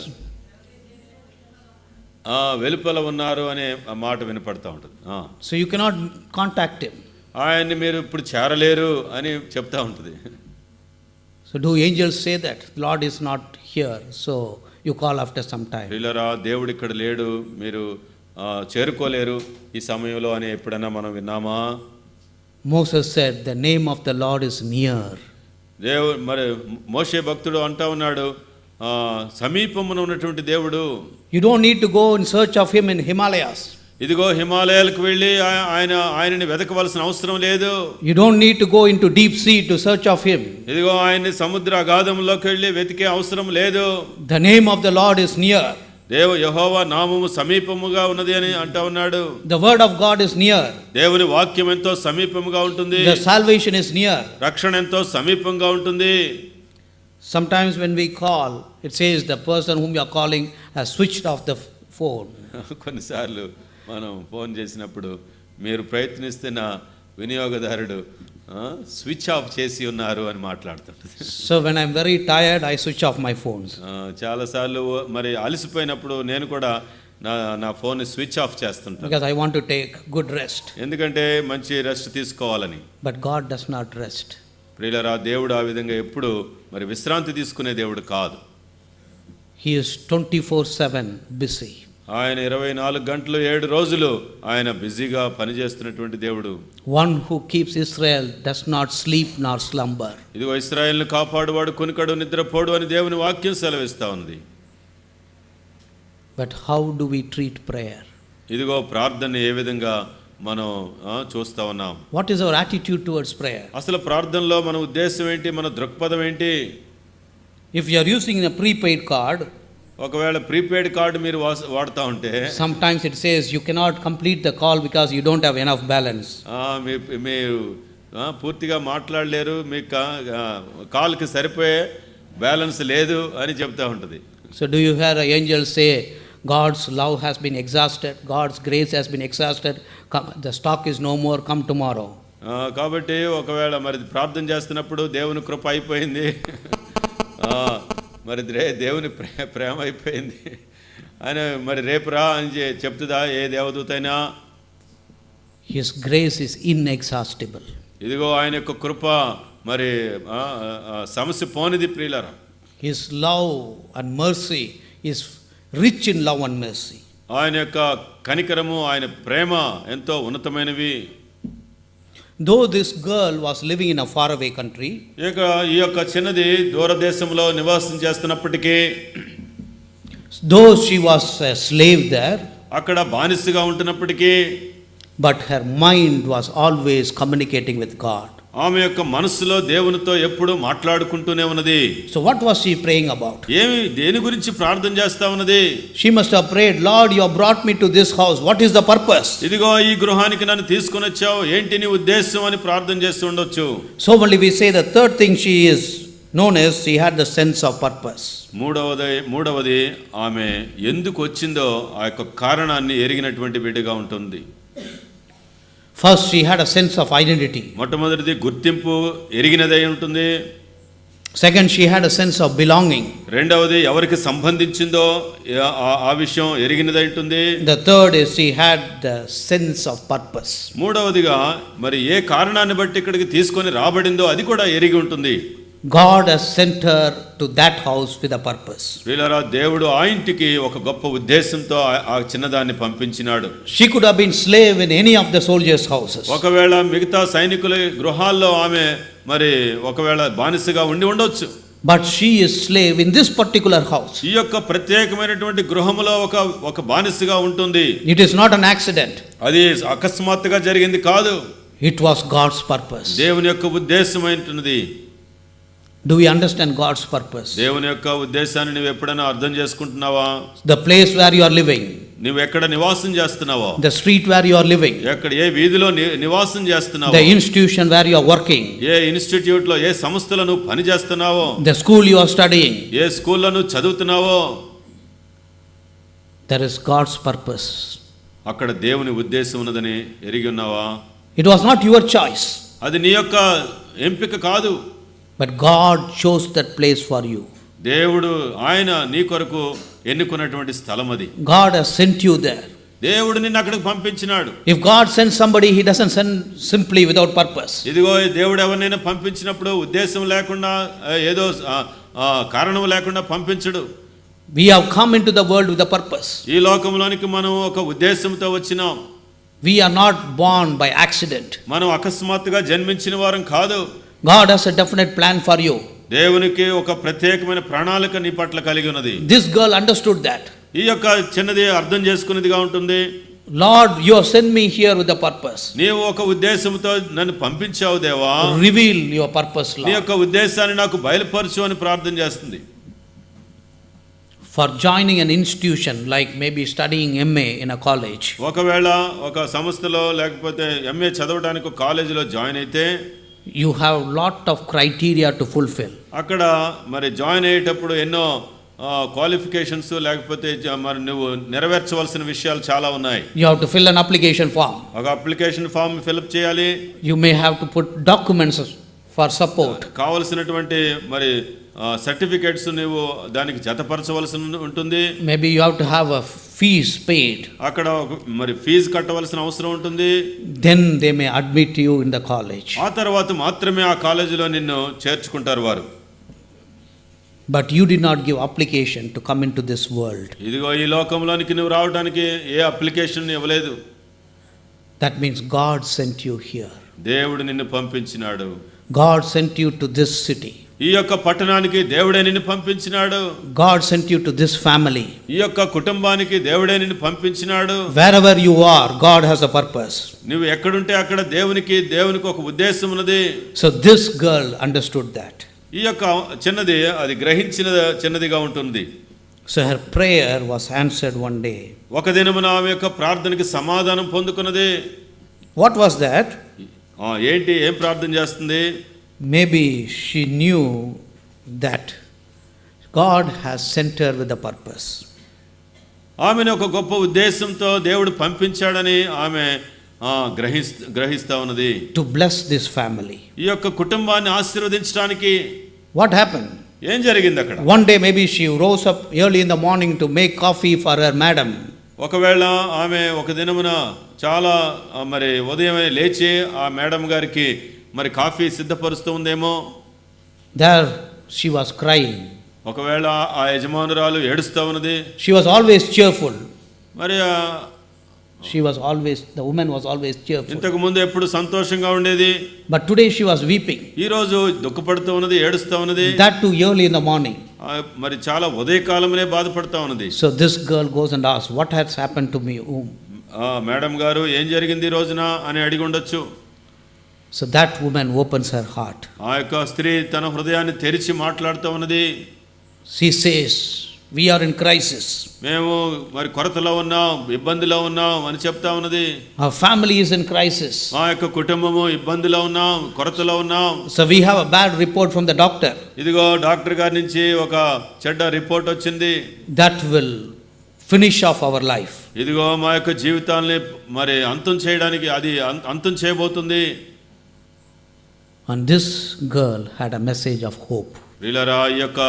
వెలుపల ఉన్నారు అనే మాట వినపడతా ఉంటుంది. So you cannot contact him. ఆయన్ని మీరు ఇప్పుడు చేరలేరు అని చెప్తా ఉంటుంది. So do angels say that Lord is not here, so you call after some time? ప్రియులారా, దేవుడు ఇక్కడ లేడు, మీరు చేరుకోలేరు ఈ సమయంలో అని ఎప్పుడైనా మనం విన్నామా? Moses said the name of the Lord is near. మరి మోషే భక్తుడు అంటా ఉన్నాడు, సమీపమున ఉన్నటువంటి దేవుడు. You don't need to go in search of him in Himalayas. ఇదిగో హిమాలయాలకు వెళ్ళి ఆయనని వెతకవలసిన అవసరం లేదు. You don't need to go into deep sea to search of him. ఇదిగో ఆయన్ని సముద్ర అగాధంలోకి వెళ్ళి వెతికే అవసరం లేదు. The name of the Lord is near. యెహోవా నామము సమీపముగా ఉన్నది అని అంటా ఉన్నాడు. The word of God is near. దేవుని వాక్యం ఎంతో సమీపముగా ఉంటుంది. The salvation is near. రక్షణ ఎంతో సమీపంగా ఉంటుంది. Sometimes when we call, it says the person whom you are calling has switched off the phone. కొన్నిసార్లు మనం ఫోన్ చేసినప్పుడు మీరు ప్రయత్నిస్తున్న వినియోగదారుడు స్విచ్ ఆఫ్ చేసి ఉన్నారు అని మాట్లాడుతుంటుంది. So when I'm very tired, I switch off my phones. చాలాసార్లు మరి అలసిపోయినప్పుడు నేను కూడా నా ఫోన్ స్విచ్ ఆఫ్ చేస్తుంటాను. Because I want to take good rest. ఎందుకంటే మంచి రెస్ట్ తీసుకోవాలని. But God does not rest. ప్రియులారా, దేవుడు ఆ విధంగా ఎప్పుడు మరి విశ్రాంతి తీసుకునే దేవుడు కాదు. He is 24/7 busy. ఆయన 24 గంటలు 7 రోజులు ఆయన బిజీగా పనిచేస్తున్నటువంటి దేవుడు. One who keeps Israel does not sleep nor slumber. ఇదిగో ఇశ్రాయేలును కాపాడువాడు కునికడు నిద్రపోడు అని దేవుని వాక్యం సెలవిస్తా ఉంది. But how do we treat prayer? ఇదిగో ప్రార్థన ఏ విధంగా మనం చూస్తా ఉన్నాం. What is our attitude towards prayer? అసలు ప్రార్థనలో మన ఉద్దేశం ఏంటి, మన దృక్పథం ఏంటి? If you are using a prepaid card, ఒకవేళ ప్రీపెయిడ్ కార్డు మీరు వాడుతూ ఉంటే sometimes it says you cannot complete the call because you don't have enough balance. మీరు పూర్తిగా మాట్లాడలేరు, మీ కాల్కి సరిపోయే బ్యాలెన్స్ లేదు అని చెప్తా ఉంటుంది. So do you hear an angel say God's love has been exhausted, God's grace has been exhausted, the stock is no more, come tomorrow? కాబట్టి ఒకవేళ మరి ప్రార్థన చేస్తున్నప్పుడు దేవుని కృప అయిపోయింది, మరి దేవుని ప్రేమ అయిపోయింది అని మరి రేపు రా అని చెప్తుందా ఏ దేవదూత అయినా? His grace is inexhaustible. ఇదిగో ఆయన యొక్క కృప మరి సమస్య పోనిది ప్రియులారా. His love and mercy is rich in love and mercy. ఆయన యొక్క కనికరము, ఆయన ప్రేమ ఎంతో ఉన్నతమైనవి. Though this girl was living in a faraway country, ఈ యొక్క చిన్నది దూరదేశంలో నివాసం చేస్తున్నప్పటికీ, though she was a slave there, అక్కడ బానిసగా ఉంటున్నప్పటికీ, but her mind was always communicating with God. ఆమె యొక్క మనస్సులో దేవునితో ఎప్పుడూ మాట్లాడుకుంటూనే ఉన్నది. So what was she praying about? దేని గురించి ప్రార్థన చేస్తా ఉన్నది? She must have prayed, Lord, you have brought me to this house, what is the purpose? ఇదిగో ఈ గృహానికి నన్ను తీసుకొని వచ్చావు, ఏంటి నీ ఉద్దేశం అని ప్రార్థన చేస్తూ ఉండొచ్చు. So only we say the third thing she is known as, she had the sense of purpose. మూడవది ఆమె ఎందుకు వచ్చిందో ఆ యొక్క కారణాన్ని ఎరిగినటువంటి బిడ్డగా ఉంటుంది. First, she had a sense of identity. మొట్టమొదటిది గుర్తింపు ఎరిగినదై ఉంటుంది. Second, she had a sense of belonging. రెండవది ఎవరికి సంబంధించిందో ఆ విషయం ఎరిగినదై ఉంటుంది. The third is she had the sense of purpose. మూడవదిగా మరి ఏ కారణాన్ని బట్టి ఇక్కడికి తీసుకొని రాబడిందో అది కూడా ఎరిగి ఉంటుంది. God has sent her to that house with a purpose. ప్రియులారా, దేవుడు ఆ ఇంటికి ఒక గొప్ప ఉద్దేశంతో ఆ చిన్నదాన్ని పంపించినాడు. She could have been slave in any of the soldiers' houses. ఒకవేళ మిగతా సైనికుల గృహాల్లో ఆమె మరి ఒకవేళ బానిసగా ఉండి ఉండొచ్చు. But she is slave in this particular house. ఈ యొక్క ప్రత్యేకమైనటువంటి గృహములో ఒక బానిసగా ఉంటుంది. It is not an accident. అది అకస్మాత్తుగా జరిగింది కాదు. It was God's purpose. దేవుని యొక్క ఉద్దేశమైనది. Do we understand God's purpose? దేవుని యొక్క ఉద్దేశాన్ని నువ్వు ఎప్పుడైనా అర్థం చేసుకుంటున్నావా? The place where you are living, నువ్వు ఎక్కడ నివాసం చేస్తున్నావో, the street where you are living, ఎక్కడ ఏ వీధిలో నివాసం చేస్తున్నావో, the institution where you are working, A institute లో ఏ సంస్థలో నువ్వు పని చేస్తున్నావో, the school you are studying, ఏ స్కూల్లో నువ్వు చదువుతున్నావో, there is God's purpose. అక్కడ దేవుని ఉద్దేశం ఉన్నదని ఎరిగి ఉన్నావా? It was not your choice, అది నీ యొక్క ఎంపిక కాదు. but God chose that place for you. దేవుడు ఆయన నీ కొరకు ఎన్నుకున్నటువంటి స్థలం అది. God has sent you there. దేవుడు నిన్ను అక్కడికి పంపించినాడు. If God sends somebody, he doesn't send simply without purpose. ఇదిగో దేవుడు ఎవరినైనా పంపించినప్పుడు ఉద్దేశం లేకుండా ఏదో కారణం లేకుండా పంపించడు. We have come into the world with a purpose. ఈ లోకంలోనికి మనం ఒక ఉద్దేశంతో వచ్చినాం. We are not born by accident. మనం అకస్మాత్తుగా జన్మించిన వారం కాదు. God has a definite plan for you. దేవునికి ఒక ప్రత్యేకమైన ప్రణాళిక నీ పట్ల కలిగి ఉన్నది. This girl understood that. ఈ యొక్క చిన్నది అర్థం చేసుకునేదిగా ఉంటుంది. Lord, you have sent me here with a purpose. నీవు ఒక ఉద్దేశంతో నన్ను పంపించావు దేవా. Reveal your purpose, నీ Lord. యొక్క ఉద్దేశాన్ని నాకు బయలుపరచు అని ప్రార్థన చేస్తుంది. For joining an institution like maybe studying MA in a college, ఒకవేళ ఒక సంస్థలో లేకపోతే ఎంఏ చదవడానికి ఒక కాలేజీలో జాయిన్ అయితే you have lot of criteria to fulfill. అక్కడ మరి జాయిన్ అయ్యేటప్పుడు ఎన్నో క్వాలిఫికేషన్స్ లేకపోతే మరి నువ్వు నెరవేర్చవలసిన విషయాలు చాలా ఉన్నాయి. You have to fill an application form. ఒక అప్లికేషన్ ఫామ్ ఫిలప్ చేయాలి. You may have to put documents for support. కావలసినటువంటి మరి సర్టిఫికేట్స్ నువ్వు దానికి జతపరచవలసి ఉంటుంది. Maybe you have to have a fees paid. అక్కడ మరి ఫీజు కట్టవలసిన అవసరం ఉంటుంది. Then they may admit you in the college. ఆ తర్వాత మాత్రమే ఆ కాలేజీలో నిన్ను చేర్చుకుంటారు వారు. But you did not give application to come into this world. ఇదిగో ఈ లోకంలోనికి నువ్వు రావడానికి ఏ అప్లికేషన్ ఇవ్వలేదు. That means God sent you here. దేవుడు నిన్ను పంపించినాడు. God sent you to this city. ఈ యొక్క పట్టణానికి దేవుడే నిన్ను పంపించినాడు. God sent you to this family. ఈ యొక్క కుటుంబానికి దేవుడే నిన్ను పంపించినాడు. Wherever you are, God has a purpose. నువ్వు ఎక్కడుంటే అక్కడ దేవునికి ఒక ఉద్దేశం ఉన్నది. So this girl understood that. ఈ యొక్క చిన్నది అది గ్రహించిన చిన్నదిగా ఉంటుంది. So her prayer was answered one day. ఒక దినమున ఆమె యొక్క ప్రార్థనకి సమాధానం పొందుకున్నది. What was that? ఏంటి, ఏం ప్రార్థన చేస్తుంది? Maybe she knew that God has sent her with a purpose. ఆమెను ఒక గొప్ప ఉద్దేశంతో దేవుడు పంపించాడని ఆమె గ్రహిస్తా ఉన్నది. To bless this family. ఈ యొక్క కుటుంబాన్ని ఆశీర్వదించడానికి. What happened? ఏం జరిగింది అక్కడ? One day maybe she rose up early in the morning to make coffee for her madam. ఒకవేళ ఆమె ఒక దినమున చాలా మరి ఉదయమే లేచి ఆ మేడం గారికి మరి కాఫీ సిద్ధపరుస్తూ ఉందేమో. There she was crying. ఒకవేళ ఆ యజమానురాలు ఏడుస్తూ ఉన్నది. She was always cheerful. మరి the woman was always cheerful. ఇంతకు ముందు ఎప్పుడు సంతోషంగా ఉండేది. But today she was weeping. ఈ రోజు దుఃఖపడుతూ ఉన్నది, ఏడుస్తూ ఉన్నది. That too early in the morning. మరి చాలా ఉదయకాలమే బాధపడుతూ ఉన్నది. So this girl goes and asks, what has happened to me? Madam గారు ఏం జరిగింది ఈ రోజున అని అడిగి ఉండొచ్చు. So that woman opens her heart. ఆ యొక్క స్త్రీ తన హృదయాన్ని తెరిచి మాట్లాడుతూ ఉన్నది. She says, we are in crisis. మేము మరి కొరతలో ఉన్నాం, ఇబ్బందిలో ఉన్నాం అని చెప్తా ఉన్నది. Our family is in crisis. మా యొక్క కుటుంబము ఇబ్బందిలో ఉన్నాం, కొరతలో ఉన్నాం. So we have a bad report from the doctor. ఇదిగో డాక్టర్ గారి నుంచి ఒక చెడ్డ రిపోర్ట్ వచ్చింది. That will finish off our life. ఇదిగో మా యొక్క జీవితాన్ని మరి అంతం చేయడానికి అది అంతం చేయబోతుంది. And this girl had a message of hope. వీళ్ళరా ఈ యొక్క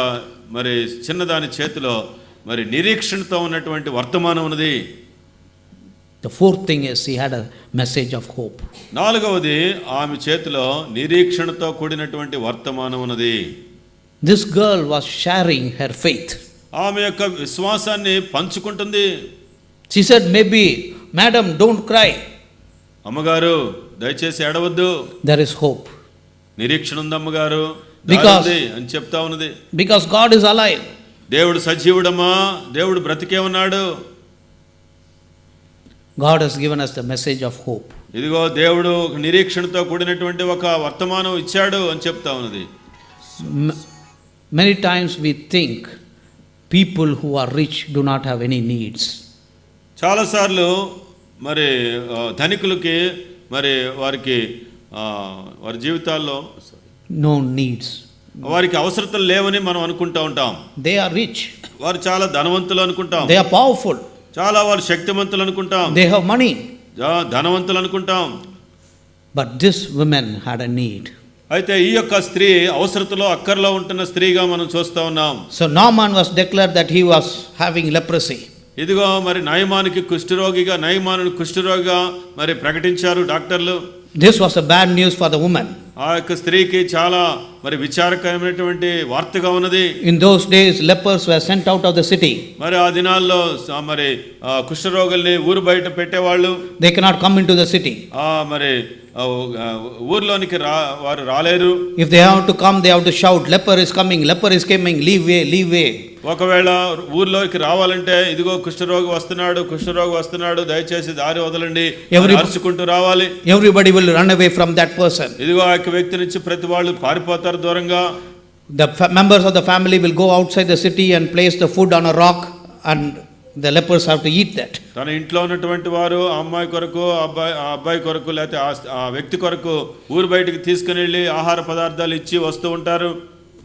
మరి చిన్నదాని చేతిలో మరి నిరీక్షణతో ఉన్నటువంటి వర్తమానం ఉన్నది. The fourth thing is he had a message of hope. నాలుగవది ఆమె చేతిలో నిరీక్షణతో కూడినటువంటి వర్తమానం ఉన్నది. This girl was sharing her faith. ఆమె యొక్క విశ్వాసాన్ని పంచుకుంటుంది. She said, maybe, madam, don't cry. అమ్మగారు దయచేసి ఏడవద్దు, There is hope. నిరీక్షణ ఉంది అమ్మగారు, Because- దారి ఉంది అని చెప్తా ఉన్నది. Because God is alive. దేవుడు సజీవుడమ్మా, దేవుడు బ్రతికే ఉన్నాడు. God has given us the message of hope. ఇదిగో దేవుడు నిరీక్షణతో కూడినటువంటి ఒక వర్తమానం ఇచ్చాడు అని చెప్తా ఉన్నది. Many times we think people who are rich do not have any needs. చాలాసార్లు మరి ధనికులకి మరి వారికి వారి జీవితాల్లో No needs. వారికి అవసరతలు లేవని మనం అనుకుంటా ఉంటాం. They are rich. వారు చాలా ధనవంతులు అనుకుంటాం, They are powerful. చాలా వారు శక్తివంతులు అనుకుంటాం, They have money. ధనవంతులు అనుకుంటాం. But this woman had a need. అయితే ఈ యొక్క స్త్రీ అవసరతలో అక్కర్లో ఉంటున్న స్త్రీగా మనం చూస్తా ఉన్నాం. So Naaman was declared that he was having leprosy. ఇదిగో మరి నయమానుని కుష్ఠరోగిగా మరి ప్రకటించారు డాక్టర్లు. This was a bad news for the woman. ఆ యొక్క స్త్రీకి చాలా మరి విచారకరమైనటువంటి వార్తగా ఉన్నది. In those days, lepers were sent out of the city. మరి ఆ దినాల్లో మరి కుష్ఠరోగుల్ని ఊరు బయట పెట్టేవాళ్ళు. They cannot come into the city. మరి ఊర్లోనికి వారు రాలేరు. If they have to come, they have to shout, leper is coming, leave way, leave way. ఒకవేళ ఊర్లోకి రావాలంటే ఇదిగో కుష్ఠరోగి వస్తున్నాడు, దయచేసి దారి వదలండి అరుచుకుంటూ రావాలి. Everybody will run away from that person. ఇదిగో ఆ యొక్క వ్యక్తి నుంచి ప్రతి వాళ్ళు పారిపోతారు దూరంగా. The members of the family will go outside the city and place the food on a rock, and the lepers have to eat that. తన ఇంట్లో ఉన్నటువంటి వారు ఆ అమ్మాయి కొరకు ఆ అబ్బాయి కొరకు లేకపోతే ఆ వ్యక్తి కొరకు ఊరు బయటికి తీసుకుని వెళ్ళి ఆహార పదార్థాలు ఇచ్చి వస్తూ ఉంటారు.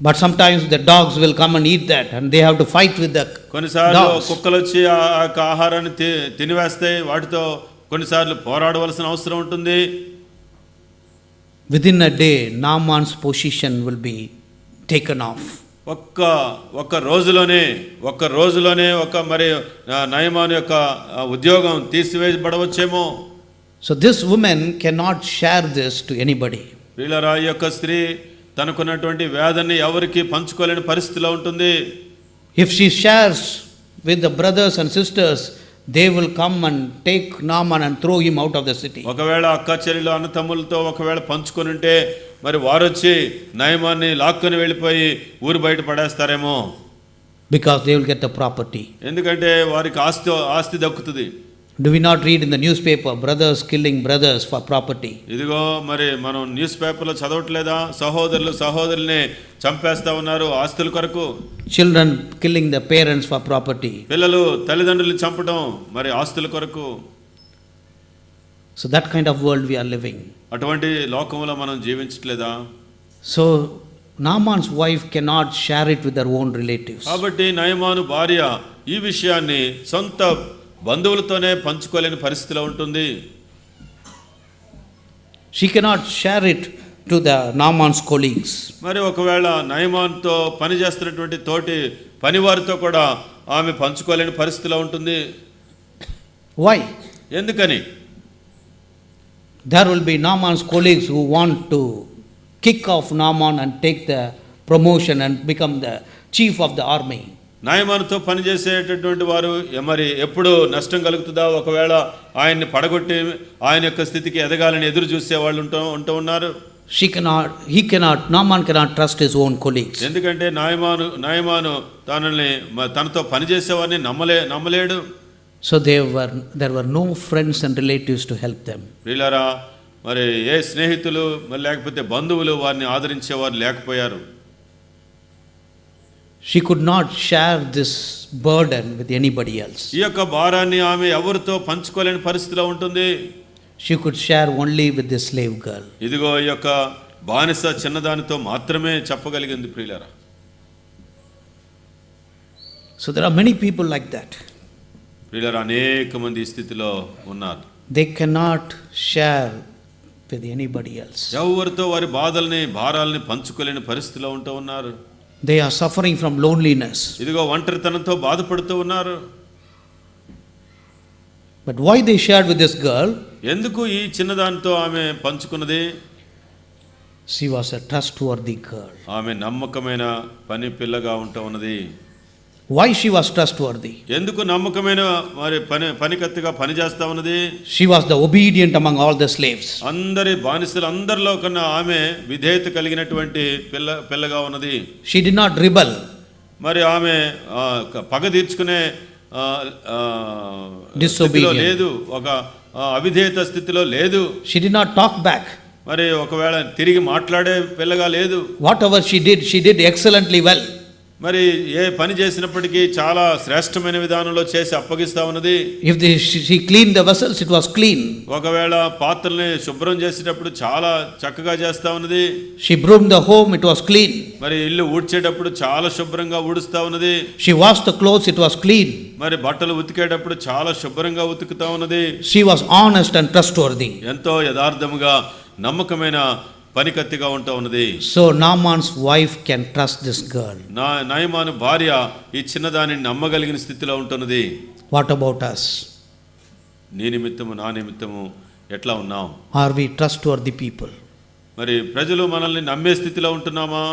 But sometimes the dogs will come and eat that, and they have to fight with the కొన్నిసార్లు dogs. కుక్కలు వచ్చి ఆ యొక్క ఆహారాన్ని తినివేస్తాయి. వాటితో కొన్నిసార్లు పోరాడవలసిన అవసరం ఉంటుంది. Within a day, Naaman's position will be taken off. ఒక్క రోజులోనే ఒక మరి నయమాను యొక్క ఉద్యోగం తీసివేయబడవచ్చేమో. So this woman cannot share this to anybody. ప్రియులారా, ఈ యొక్క స్త్రీ తనకున్నటువంటి వేదనని ఎవరికి పంచుకోలేని పరిస్థితిలో ఉంటుంది. If she shares with the brothers and sisters, they will come and take Naaman and throw him out of the city. ఒకవేళ అక్క చెల్లెలు అన్న తమ్ములతో ఒకవేళ పంచుకొని ఉంటే మరి వారు వచ్చి నయమాన్ని లాక్కొని వెళ్ళిపోయి ఊరు బయట పడేస్తారేమో. Because they will get the property. ఎందుకంటే వారికి ఆస్తి దక్కుతుంది. Do we not read in the newspaper, brothers killing brothers for property? ఇదిగో మరి మనం న్యూస్ పేపర్లో చదవట్లేదా? సహోదరుల్ని చంపేస్తా ఉన్నారు ఆస్తుల కొరకు. Children killing their parents for property. పిల్లలు తల్లిదండ్రులు చంపడం మరి ఆస్తుల కొరకు. So that kind of world we are living. అటువంటి లోకంలో మనం జీవించట్లేదా? So Naaman's wife cannot share it with her own relatives. కాబట్టి నయమాను భార్య ఈ విషయాన్ని సొంత బంధువులతోనే పంచుకోలేని పరిస్థితిలో ఉంటుంది. She cannot share it to the Naaman's colleagues. మరి ఒకవేళ నయమాన్తో పనిచేస్తున్నటువంటి తోటి పనివారితో కూడా ఆమె పంచుకోలేని పరిస్థితిలో ఉంటుంది. Why? ఎందుకని? There will be Naaman's colleagues who want to kick off Naaman and take the promotion and become the chief of the army. నయమానుతో పనిచేసేటటువంటి వారు మరి ఎప్పుడు నష్టం కలుగుతుందా, ఒకవేళ ఆయన్ని పడగొట్టి ఆయన యొక్క స్థితికి ఎదగాలని ఎదురు చూసే వాళ్ళు ఉంటూ ఉన్నారు. Naaman cannot trust his own colleagues. ఎందుకంటే నయమాను తనతో పనిచేసేవారిని నమ్మలేడు. So there were no friends and relatives to help them. ప్రియులారా, మరి ఏ స్నేహితులు మరి లేకపోతే బంధువులు వారిని ఆదరించేవారు లేకపోయారు. She could not share this burden with anybody else. ఈ యొక్క భారాన్ని ఆమె ఎవరితో పంచుకోలేని పరిస్థితిలో ఉంటుంది. She could share only with the slave girl. ఇదిగో ఈ యొక్క బానిస చిన్నదానితో మాత్రమే చెప్పగలిగింది. ప్రియులారా, So there are many people like that. ప్రియులారా, అనేక మంది ఈ స్థితిలో ఉన్నారు. They cannot share with anybody else. ఎవరితో వారి బాధల్ని భారాల్ని పంచుకోలేని పరిస్థితిలో ఉంటూ ఉన్నారు. They are suffering from loneliness. ఇదిగో ఒంటరితనంతో బాధపడుతూ ఉన్నారు. But why they shared with this girl? ఎందుకు ఈ చిన్నదానితో ఆమె పంచుకున్నది? She was a trustworthy girl. ఆమె నమ్మకమైన పని పిల్లగా ఉంటా ఉన్నది. Why she was trustworthy? ఎందుకు నమ్మకమైన మరి పనికత్తిగా పని చేస్తా ఉన్నది? She was the obedient among all the slaves. అందరి బానిసలు అందరిలో కన్నా ఆమె విధేయత కలిగినటువంటి పిల్లగా ఉన్నది. She did not rebel. మరి ఆమె పగ తీర్చుకునే స్థితిలో లేదు, ఒక అవిధేయత స్థితిలో లేదు. She did not talk back. మరి ఒకవేళ తిరిగి మాట్లాడే పిల్లగా లేదు. Whatever she did excellently well. మరి ఏ పని చేసినప్పటికీ చాలా శ్రేష్టమైన విధానంలో చేసి అప్పగిస్తా ఉన్నది. If she cleaned the vessels, it was clean. ఒకవేళ పాత్రల్ని శుభ్రం చేసేటప్పుడు చాలా చక్కగా చేస్తా ఉన్నది. She broomed the home, it was clean. మరి ఇల్లు ఊడ్చేటప్పుడు చాలా శుభ్రంగా ఊడుస్తా ఉన్నది. She washed the clothes, it was clean. మరి బట్టలు ఉతికేటప్పుడు చాలా శుభ్రంగా ఉతుకుతా ఉన్నది. She was honest and trustworthy. ఎంతో యథార్థముగా నమ్మకమైన పనికత్తిగా ఉంటా ఉన్నది. So Naaman's wife can trust this girl. నయమాను భార్య ఈ చిన్నదానిని నమ్మగలిగిన స్థితిలో ఉంటున్నది. What about us? నీ నిమిత్తము నా నిమిత్తము ఎట్లా ఉన్నాం? Are we trustworthy people? మరి ప్రజలు మనల్ని నమ్మే స్థితిలో ఉంటున్నామా?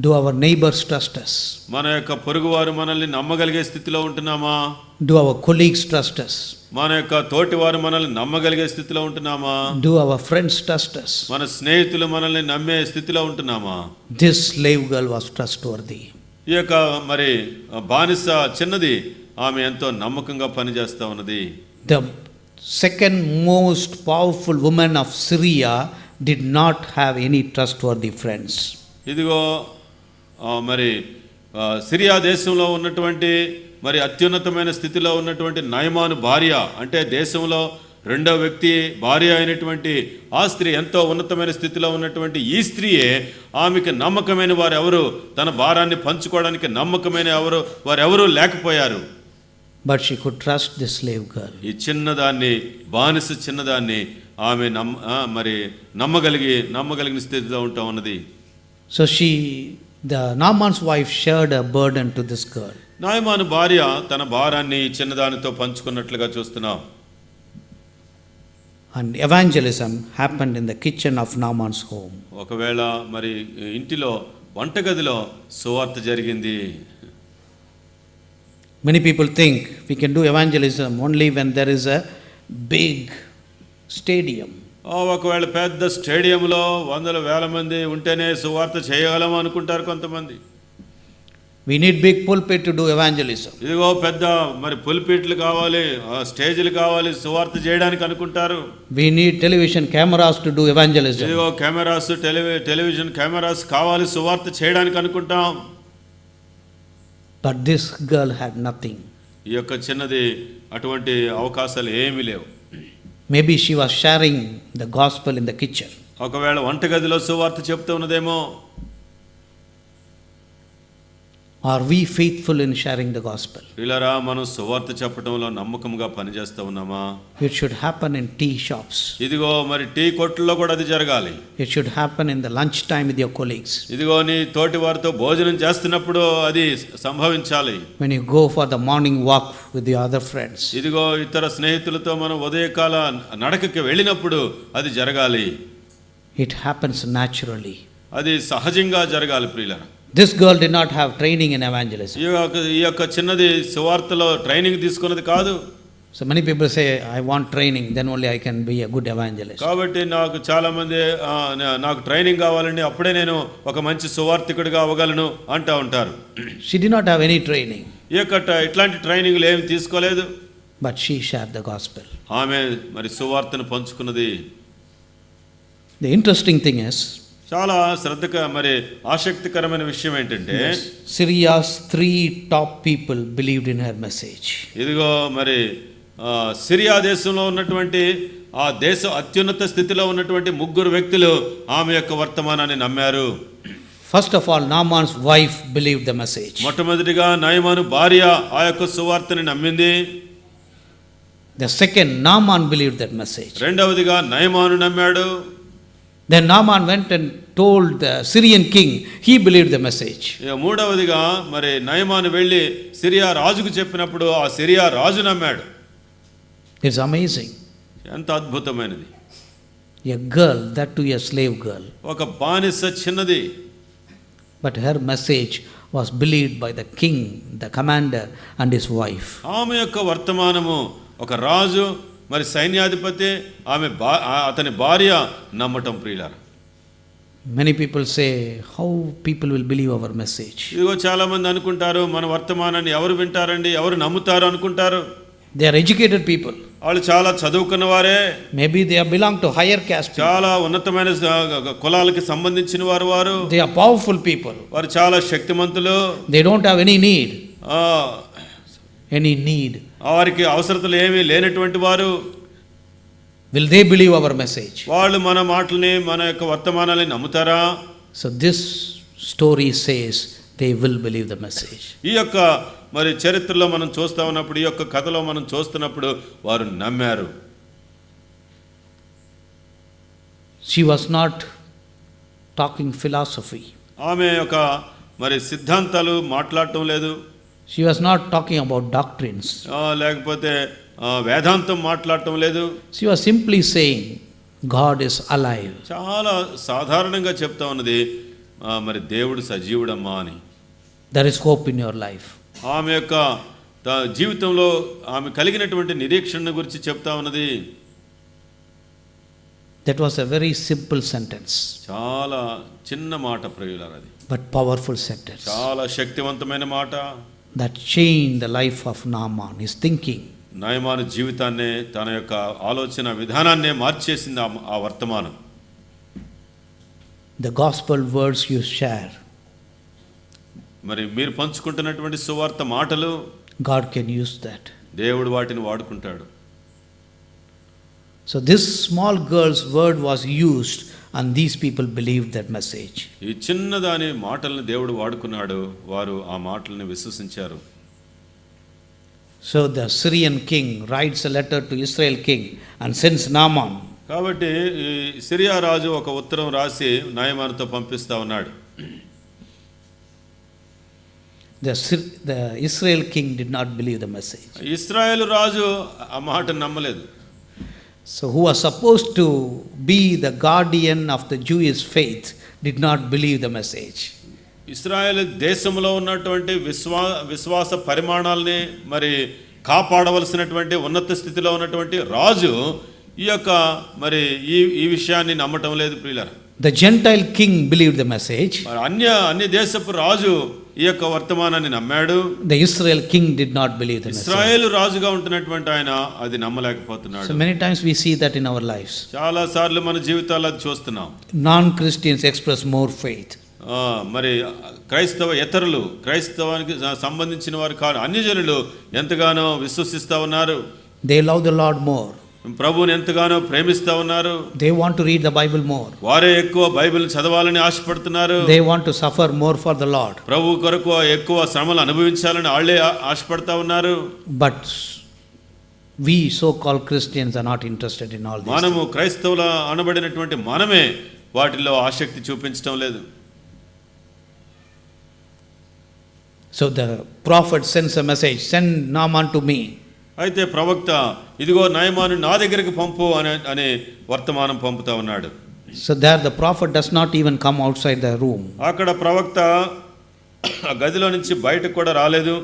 Do our neighbors trust us? మన యొక్క పొరుగువారు మనల్ని నమ్మగలిగే స్థితిలో ఉంటున్నామా? Do our colleagues trust us? మన యొక్క తోటివారు మనల్ని నమ్మగలిగే స్థితిలో ఉంటున్నామా? Do our friends trust us? మన స్నేహితులు మనల్ని నమ్మే స్థితిలో ఉంటున్నామా? This slave girl was trustworthy. ఈ యొక్క మరి బానిస చిన్నది ఆమె ఎంతో నమ్మకంగా పనిచేస్తా ఉన్నది. The second most powerful woman of Syria did not have any trustworthy friends. ఇదిగో మరి సిరియా దేశంలో ఉన్నటువంటి మరి అత్యున్నతమైన స్థితిలో ఉన్నటువంటి నయమాను భార్య, అంటే దేశంలో రెండవ వ్యక్తి భార్య అయినటువంటి ఆ స్త్రీ, ఎంతో ఉన్నతమైన స్థితిలో ఉన్నటువంటి ఈ స్త్రీయే ఆమెకు నమ్మకమైన వారు ఎవరు, తన భారాన్ని పంచుకోవడానికి నమ్మకమైన వారెవరూ లేకపోయారు. But she could trust this slave girl. ఈ చిన్నదాన్ని, బానిస చిన్నదాన్ని ఆమె నమ్మగలిగిన స్థితిలో ఉంటా ఉన్నది. So the Naaman's wife shared a burden to this girl. నాయమాను భార్య తన భారాన్ని చిన్నదానితో పంచుకున్నట్లుగా చూస్తున్నాం. And evangelism happened in the kitchen of Naaman's home. ఒకవేళ మరి ఇంటిలో వంటగదిలో సువార్త జరిగింది. Many people think we can do evangelism only when there is a big stadium. ఒకవేళ పెద్ద స్టేడియంలో వందల వేల మంది ఉంటేనే సువార్త చేయగలం అనుకుంటారు కొంతమంది. We need big pulpit to do evangelism. ఇదిగో పెద్ద మరి పుల్పిట్లు కావాలి, స్టేజ్లు కావాలి సువార్త చేయడానికి అనుకుంటారు. We need television cameras to do evangelism. ఇదిగో కెమెరాస్, టెలివిజన్ కెమెరాస్ కావాలి సువార్త చేయడానికి అనుకుంటాం. But this girl had nothing. ఈ యొక్క చిన్నది అటువంటి అవకాశాలు ఏమీ లేవు. Maybe she was sharing the gospel in the kitchen. ఒకవేళ వంటగదిలో సువార్త చెప్తూ ఉన్నదేమో. Are we faithful in sharing the gospel? పిల్లరా, మనం సువార్త చెప్పడంలో నమ్మకంగా పనిచేస్తూ ఉన్నామా? It should happen in tea shops. ఇదిగో మరి టీ కొట్టుల్లో కూడా అది జరగాలి. It should happen in the lunch time with your colleagues. ఇదిగో నీ తోటి వారితో భోజనం చేస్తున్నప్పుడు అది సంభవించాలి. When you go for the morning walk with your other friends. ఇదిగో ఇతర స్నేహితులతో మనం ఉదయకాల నడకకి వెళ్ళినప్పుడు అది జరగాలి. It happens naturally. అది సహజంగా జరగాలి ప్రియులారా. This girl did not have training in evangelism. ఈ యొక్క చిన్నది సువార్తలో ట్రైనింగ్ తీసుకున్నది కాదు. So many people say, I want training, then only I can be a good evangelist. కాబట్టి నాకు చాలా మంది నాకు ట్రైనింగ్ కావాలండి, అప్పుడే నేను ఒక మంచి సువార్తికుడిగా అవ్వగలను అంటూ ఉంటారు. She did not have any training. ఈ యొక్క ఇట్లాంటి ట్రైనింగ్లు ఏమి తీసుకోలేదు. But she shared the gospel. ఆమె మరి సువార్తను పంచుకున్నది. The interesting thing is, చాలా మరి ఆసక్తికరమైన విషయం ఏంటంటే, Syria's 3 top people believed in her message. ఇదిగో మరి సిరియా దేశంలో ఉన్నటువంటి ఆ దేశ అత్యున్నత స్థితిలో ఉన్నటువంటి 3 వ్యక్తులు ఆమె యొక్క వర్తమానాన్ని నమ్మారు. First of all, Naaman's wife believed the message. మొట్టమొదటిగా నయమాను భార్య ఆ యొక్క సువార్తని నమ్మింది. The second, Naaman believed that message. రెండవదిగా నయమాను నమ్మాడు. Then Naaman went and told the Syrian king, he believed the message. మూడవదిగా మరి నయమాను వెళ్ళి సిరియా రాజుకు చెప్పినప్పుడు ఆ సిరియా రాజు నమ్మాడు. It's amazing. ఎంత అద్భుతమైనది. A girl, that too a slave girl. ఒక బానిస చిన్నది, But her message was believed by the king, the commander, and his wife. ఆమె యొక్క వర్తమానము ఒక రాజు మరి సైన్యాధిపతి అతని భార్య నమ్మటం ప్రియులారా. Many people say, how people will believe our message? ఇదిగో చాలా మంది అనుకుంటారు, మన వర్తమానాన్ని ఎవరు వింటారండి, ఎవరు నమ్ముతారు అనుకుంటారు. They are educated people. వాళ్ళు చాలా చదువుకున్న వారే, Maybe they belong to higher caste people. చాలా ఉన్నతమైన కులాలకి సంబంధించిన వారు. They are powerful people. వారు చాలా శక్తిమంతులు. They don't have any need. ఆ, Any need. వారికి అవసరతలు ఏమీ లేనటువంటి వారు. Will they believe our message? వాళ్ళు మన మాటల్ని, మన యొక్క వర్తమానాన్ని నమ్ముతారా? So this story says they will believe the message. ఈ యొక్క మరి చరిత్రలో మనం చూస్తా ఉన్నప్పుడు, ఈ యొక్క కథలో మనం చూస్తున్నప్పుడు వారు నమ్మారు. She was not talking philosophy. ఆమె ఒక మరి సిద్ధాంతాలు మాట్లాడటం లేదు. She was not talking about doctrines. లేకపోతే వేదాంతం మాట్లాడటం లేదు. She was simply saying, God is alive. చాలా సాధారణంగా చెప్తా ఉన్నది, మరి దేవుడు సజీవుడమ్మా అని. There is hope in your life. ఆమె యొక్క జీవితంలో ఆమె కలిగినటువంటి నిరీక్షణ గురించి చెప్తా ఉన్నది. That was a very simple sentence. చాలా చిన్న మాట ప్రియులారా, అది But powerful sentence. చాలా శక్తివంతమైన మాట. That changed the life of Naaman, his thinking. నయమాను జీవితాన్నే, తన యొక్క ఆలోచన విధానాన్నే మార్చేసింది ఆ వర్తమానం. The gospel words you share, మరి మీరు పంచుకుంటున్నటువంటి సువార్త మాటలు, God can use that. దేవుడు వాటిని వాడుకుంటాడు. So this small girl's word was used and these people believed that message. ఈ చిన్నదాని మాటల్ని దేవుడు వాడుకున్నాడు, వారు ఆ మాటల్ని విశ్వసించారు. So the Syrian king writes a letter to Israel king and sends Naaman. కాబట్టి ఈ సిరియా రాజు ఒక ఉత్తరం రాసి నయమానుతో పంపిస్తా ఉన్నాడు. The Israel king did not believe the message. ఇశ్రాయేలు రాజు ఆ మాట నమ్మలేదు. So who was supposed to be the guardian of the Jewish faith did not believe the message. ఇశ్రాయేలు దేశంలో ఉన్నటువంటి విశ్వాస పరిమాణాలని మరి కాపాడవలసినటువంటి ఉన్నత స్థితిలో ఉన్నటువంటి రాజు ఈ యొక్క మరి ఈ విషయాన్ని నమ్మటం లేదు ప్రియులారా. The Gentile king believed the message. అన్య దేశపు రాజు ఈ యొక్క వర్తమానాన్ని నమ్మాడు. The Israel king did not believe the message. ఇశ్రాయేలు రాజుగా ఉంటున్నటువంటి ఆయన అది నమ్మలేకపోతున్నాడు. So many times we see that in our lives. చాలా సార్లు మన జీవితాల్లో అది చూస్తున్నాం. Non-Christians express more faith. మరి క్రైస్తవానికి సంబంధించిన వారు కాదు, అన్యజనులు ఎంతగానో విశ్వసిస్తా ఉన్నారు. They love the Lord more. ప్రభువుని ఎంతగానో ప్రేమిస్తా ఉన్నారు. They want to read the Bible more. వారే ఎక్కువ బైబిల్ చదవాలని ఆశపడుతున్నారు. They want to suffer more for the Lord. ప్రభు కొరకు ఎక్కువ శ్రమలు అనుభవించాలని వాళ్ళే ఆశపడతా ఉన్నారు. But we so-called Christians are not interested in all this. మనము క్రైస్తవుల అనబడినటువంటి మనమే వాటిలో ఆసక్తి చూపించడం లేదు. So the prophet sends a message, send Naaman to me. అయితే ప్రవక్త ఇదిగో నయమాను నా దగ్గరికి పంపు అనే వర్తమానం పంపుతా ఉన్నాడు. So there the prophet does not even come outside the room. అక్కడ ప్రవక్త ఆ గదిలో నుంచి బయటకు కూడా రాలేదు.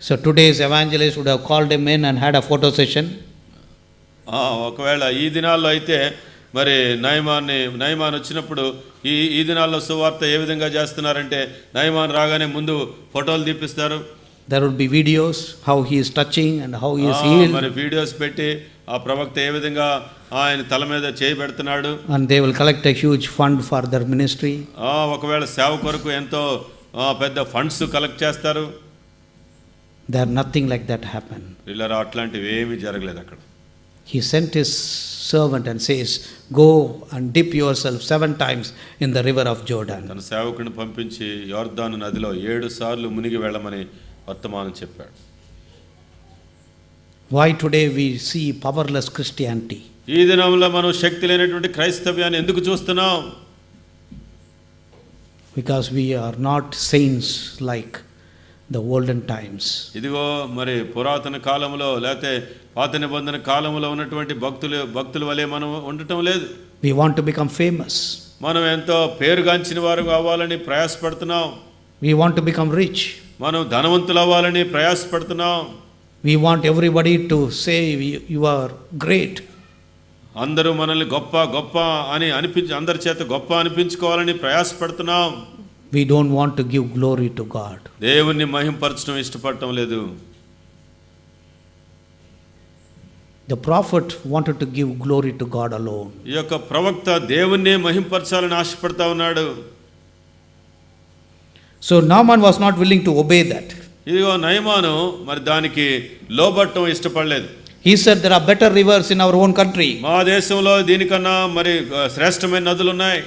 So today's evangelist would have called him in and had a photo session. ఒకవేళ ఈ దినాల్లో అయితే మరి నయమాన్ వచ్చినప్పుడు ఈ దినాల్లో సువార్త ఏ విధంగా చేస్తున్నారంటే నయమాన్ రాగానే ముందు ఫోటోలు తీపిస్తారు. There would be videos how he is touching and how he is healed. మరి వీడియోస్ పెట్టి ఆ ప్రవక్త ఏ విధంగా ఆయన తల మీద చేయి పెడుతున్నాడు. And they will collect a huge fund for their ministry. ఒకవేళ సేవ కొరకు ఎంతో పెద్ద ఫండ్స్ కలెక్ట్ చేస్తారు. There nothing like that happen. ఇలా అట్లాంటివి ఏమీ జరగలేదు అక్కడ. He sent his servant and says, go and dip yourself 7 times in the river of Jordan. తన సేవకుని పంపించి యోర్దాను నదిలో 7 సార్లు మునిగి వెళ్ళమని వర్తమానం చెప్పాడు. Why today we see powerless Christianity? ఈ దినంలో మనం శక్తి లేనటువంటి క్రైస్తవ్యాన్ని ఎందుకు చూస్తున్నాం? Because we are not saints like the olden times. ఇదిగో మరి పురాతన కాలంలో లేకపోతే పాత నిబంధన కాలంలో ఉన్నటువంటి భక్తుల వలె మనం ఉండటం లేదు. We want to become famous. మనం ఎంతో పేరుగాంచిన వారు కావాలని ప్రయాసపడుతున్నాం. We want to become rich. మనం ధనవంతులు అవ్వాలని ప్రయాసపడుతున్నాం. We want everybody to say you are great. అందరూ మనల్ని గొప్ప అని అందరి చేత గొప్ప అనిపించుకోవాలని ప్రయాసపడుతున్నాం. We don't want to give glory to God. దేవుణ్ణి మహింపరచడం ఇష్టపడటం లేదు. The prophet wanted to give glory to God alone. ఈ యొక్క ప్రవక్త దేవుణ్ణి మహింపరచాలని ఆశపడతా ఉన్నాడు. So Naaman was not willing to obey that. ఇదిగో నయమాను మరి దానికి లోబట్టం ఇష్టపడలేదు. He said there are better rivers in our own country. మా దేశంలో దీనికన్నా మరి శ్రేష్టమైన నదులు ఉన్నాయి.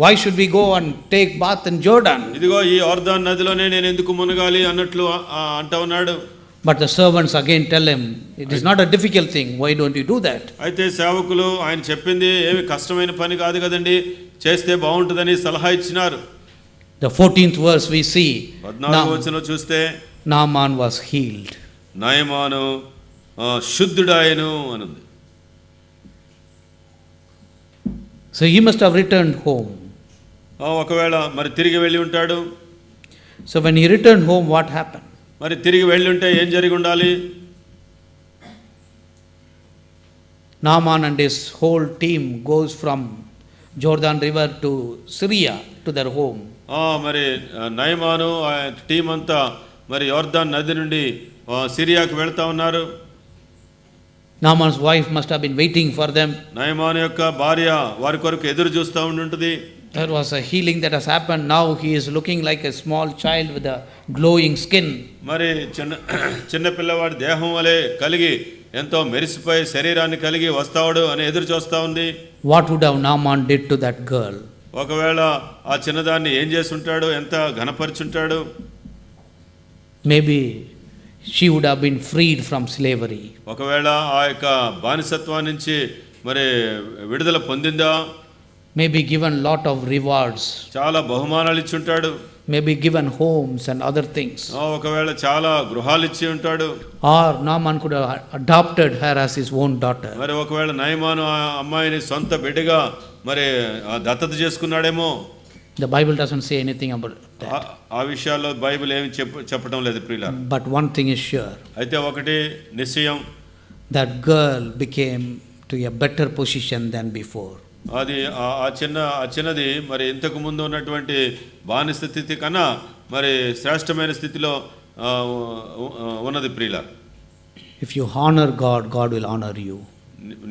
Why should we go and take bath in Jordan? ఇదిగో ఈ యోర్దాను నదిలోనే నేను ఎందుకు మునగాలి అన్నట్లు అంటా ఉన్నాడు. But the servants again tell him, it is not a difficult thing. Why don't you do that? అయితే సేవకులు ఆయన చెప్పింది ఏమి కష్టమైన పని కాదు కదండి, చేస్తే బాగుంటుందని సలహా ఇచ్చినారు. The 14th verse we see, 14వ వచనం చూస్తే Naaman was healed. నయమాను శుద్ధుడాయను అనుంది. So he must have returned home. ఒకవేళ మరి తిరిగి వెళ్ళి ఉంటాడు. So when he returned home, what happened? మరి తిరిగి వెళ్ళి ఉంటే ఏం జరిగి ఉండాలి? Naaman and his whole team goes from Jordan River to Syria to their home. మరి నయమాను టీం అంతా మరి యోర్దాన్ నది నుండి సిరియాకు వెళ్తా ఉన్నారు. Naaman's wife must have been waiting for them. నయమాను యొక్క భార్య వారి కొరకు ఎదురు చూస్తూ ఉంటుంది. There was a healing that has happened. Now he is looking like a small child with a glowing skin. మరి చిన్న పిల్లవాడి దేహం వలె కలిగి ఎంతో మెరిసిపోయి శరీరాన్ని కలిగి వస్తాడు అని ఎదురు చూస్తూ ఉంది. What would have Naaman did to that girl? ఒకవేళ ఆ చిన్నదాన్ని ఏం చేసి ఉంటాడు, ఎంత ఘనపరిచుంటాడు? Maybe she would have been freed from slavery. ఒకవేళ ఆ యొక్క బానిసత్వం నుంచి మరి విడుదల పొందిందా? Maybe given lot of rewards. చాలా బహుమానాలు ఇచ్చి ఉంటాడు. Maybe given homes and other things. ఒకవేళ చాలా గృహాలు ఇచ్చి ఉంటాడు. Or Naaman could have adopted her as his own daughter. మరి ఒకవేళ నయమాను ఆ అమ్మాయిని సొంత బిడ్డగా మరి దత్తత చేసుకున్నాడేమో. The Bible doesn't say anything about that. ఆ విషయాల్లో బైబిల్ ఏమి చెప్పడం లేదు ప్రియులారా. But one thing is sure. అయితే ఒకటి నిశ్చయం, that girl became to a better position than before. అది ఆ చిన్నది మరి ఇంతకు ముందు ఉన్నటువంటి బానిస స్థితి కన్నా మరి శ్రేష్టమైన స్థితిలో ఉన్నది ప్రియులారా. If you honor God, God will honor you.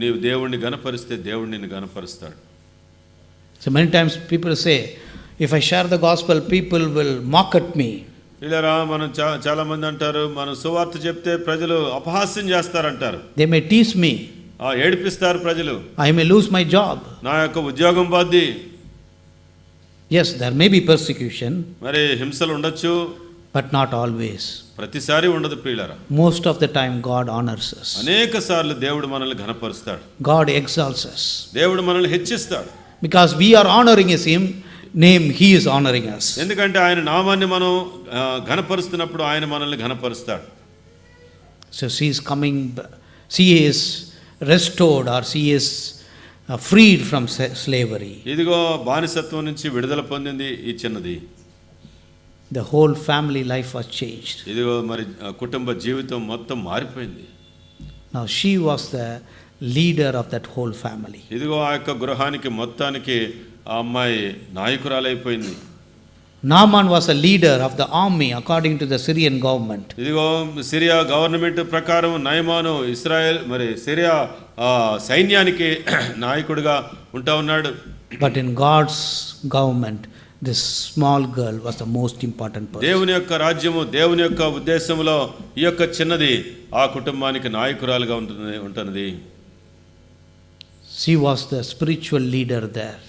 నీవు దేవుణ్ణి గణపరిస్తే దేవుడు నిన్ను గణపరుస్తాడు. So many times people say, if I share the gospel, people will mock at me. ప్రియులారా, మనం చాలా మంది అంటారు, మనం సువార్త చెప్తే ప్రజలు అపహాస్యం చేస్తారంటారు. They may tease me. ఏడిపిస్తారు ప్రజలు. I may lose my job. నా యొక్క ఉద్యోగం బాధ్య. Yes, there may be persecution. మరి హింసలు ఉండొచ్చు. But not always. ప్రతిసారి ఉండదు ప్రియులారా. Most of the time God honors us. అనేక సార్లు దేవుడు మనల్ని ఘనపరుస్తాడు. God exalts us. దేవుడు మనల్ని హెచ్చిస్తాడు. Because we are honoring his name, he is honoring us. ఎందుకంటే ఆయన నామాన్ని మనం ఘనపరుస్తున్నప్పుడు ఆయన మనల్ని ఘనపరుస్తాడు. So she is restored, or she is freed from slavery. ఇదిగో బానిసత్వం నుంచి విడుదల పొందింది ఈ చిన్నది. The whole family life was changed. ఇదిగో మరి కుటుంబ జీవితం మొత్తం మారిపోయింది. Now she was the leader of that whole family. ఇదిగో ఆ యొక్క గృహానికి మొత్తానికి ఆ అమ్మాయి నాయకురాలైపోయింది. Naaman was a leader of the army according to the Syrian government. ఇదిగో సిరియా గవర్నమెంట్ ప్రకారం నయమాను సిరియా సైన్యానికి నాయకుడిగా ఉంటా ఉన్నాడు. But in God's government, this small girl was the most important person. దేవుని యొక్క రాజ్యము, దేవుని యొక్క ఉద్దేశంలో ఈ యొక్క చిన్నది ఆ కుటుంబానికి నాయకురాలుగా ఉంటున్నది. She was the spiritual leader there.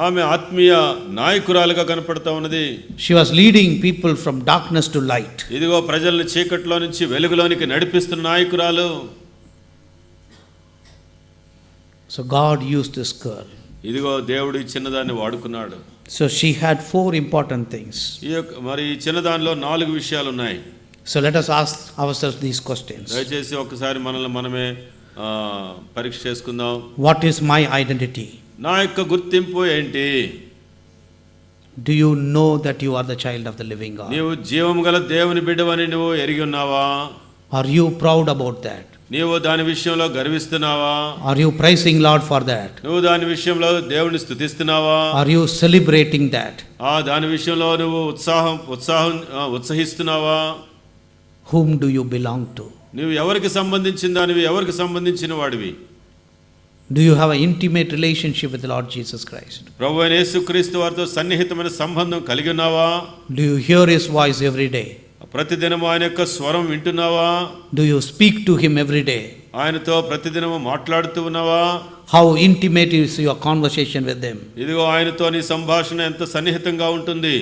ఆమె ఆత్మీయ నాయకురాలుగా కనపడతా ఉన్నది. She was leading people from darkness to light. ఇదిగో ప్రజల్ని చీకట్లో నుంచి వెలుగులోనికి నడిపిస్తున్న నాయకురాలు. So God used this girl. ఇదిగో దేవుడు ఈ చిన్నదాన్ని వాడుకున్నాడు. So she had 4 important things. మరి ఈ చిన్నదానిలో 4 విషయాలు ఉన్నాయి. So let us ask ourselves these questions. దయచేసి ఒకసారి మనల్ని మనమే పరీక్ష చేసుకుందాం. What is my identity? నా యొక్క గుర్తింపు ఏంటి? Do you know that you are the child of the living God? నీవు జీవము గల దేవుని బిడ్డవని నువ్వు ఎరిగి ఉన్నావా? Are you proud about that? నీవు దాని విషయంలో గర్విస్తున్నావా? Are you praising Lord for that? నువ్వు దాని విషయంలో దేవుని స్తుతిస్తున్నావా? Are you celebrating that? దాని విషయంలో నువ్వు ఉత్సహిస్తున్నావా? Whom do you belong to? నువ్వు ఎవరికి సంబంధించిన దానివి, ఎవరికి సంబంధించిన వాడివి? Do you have an intimate relationship with the Lord Jesus Christ? ప్రభువైన యేసుక్రీస్తు వారితో సన్నిహితమైన సంబంధం కలిగి ఉన్నావా? Do you hear his voice every day? ప్రతిదినం ఆయన యొక్క స్వరం వింటున్నావా? Do you speak to him every day? ఆయనతో ప్రతిదినం మాట్లాడుతూ ఉన్నావా? How intimate is your conversation with him? ఇదిగో ఆయనతో నీ సంభాషణ ఎంత సన్నిహితంగా ఉంటుంది?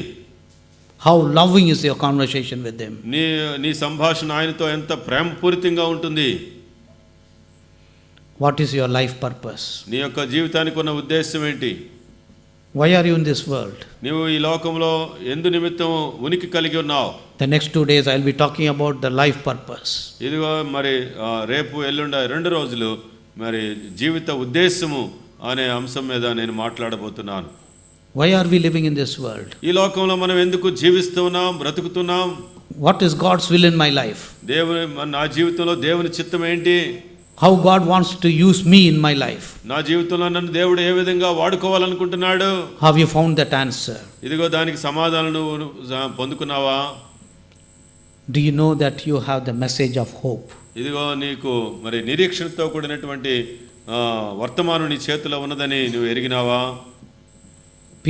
How loving is your conversation with him? నీ సంభాషణ ఆయనతో ఎంత ప్రేమపూరితంగా ఉంటుంది? What is your life purpose? నీ యొక్క జీవితానికి ఉన్న ఉద్దేశం ఏంటి? Why are you in this world? నీవు ఈ లోకంలో ఎందు నిమిత్తం ఉనికి కలిగి ఉన్నావు? The next 2 days I will be talking about the life purpose. ఇదిగో మరి రేపు ఎల్లుండ 2 రోజులు మరి జీవిత ఉద్దేశము అనే అంశం మీద నేను మాట్లాడబోతున్నాను. Why are we living in this world? ఈ లోకంలో మనం ఎందుకు జీవిస్తున్నాం, బ్రతుకుతున్నాం? What is God's will in my life? నా జీవితంలో దేవుని చిత్తం ఏంటి? How God wants to use me in my life? నా జీవితంలో నన్ను దేవుడు ఏ విధంగా వాడుకోవాలనుకుంటున్నాడు? Have you found that answer? ఇదిగో దానికి సమాధానం నువ్వు పొందుకున్నావా? Do you know that you have the message of hope? ఇదిగో నీకు మరి నిరీక్షణతో కూడినటువంటి వర్తమానం నీ చేతిలో ఉన్నదని నువ్వు ఎరిగినావా?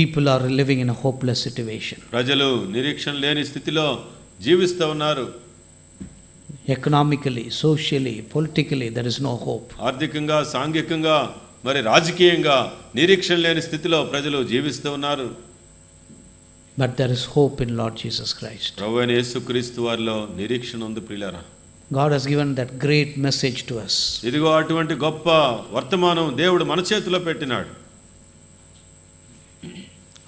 People are living in a hopeless situation. ప్రజలు నిరీక్షణ లేని స్థితిలో జీవిస్తూ ఉన్నారు. Economically, socially, politically, there is no hope. ఆర్థికంగా, సాంఘికంగా, మరి రాజకీయంగా నిరీక్షణ లేని స్థితిలో ప్రజలు జీవిస్తూ ఉన్నారు. But there is hope in Lord Jesus Christ. ప్రభువైన యేసుక్రీస్తు వారిలో నిరీక్షణ ఉంది ప్రియులారా. God has given that great message to us. ఇదిగో అటువంటి గొప్ప వర్తమానం దేవుడు మన చేతిలో పెట్టినాడు.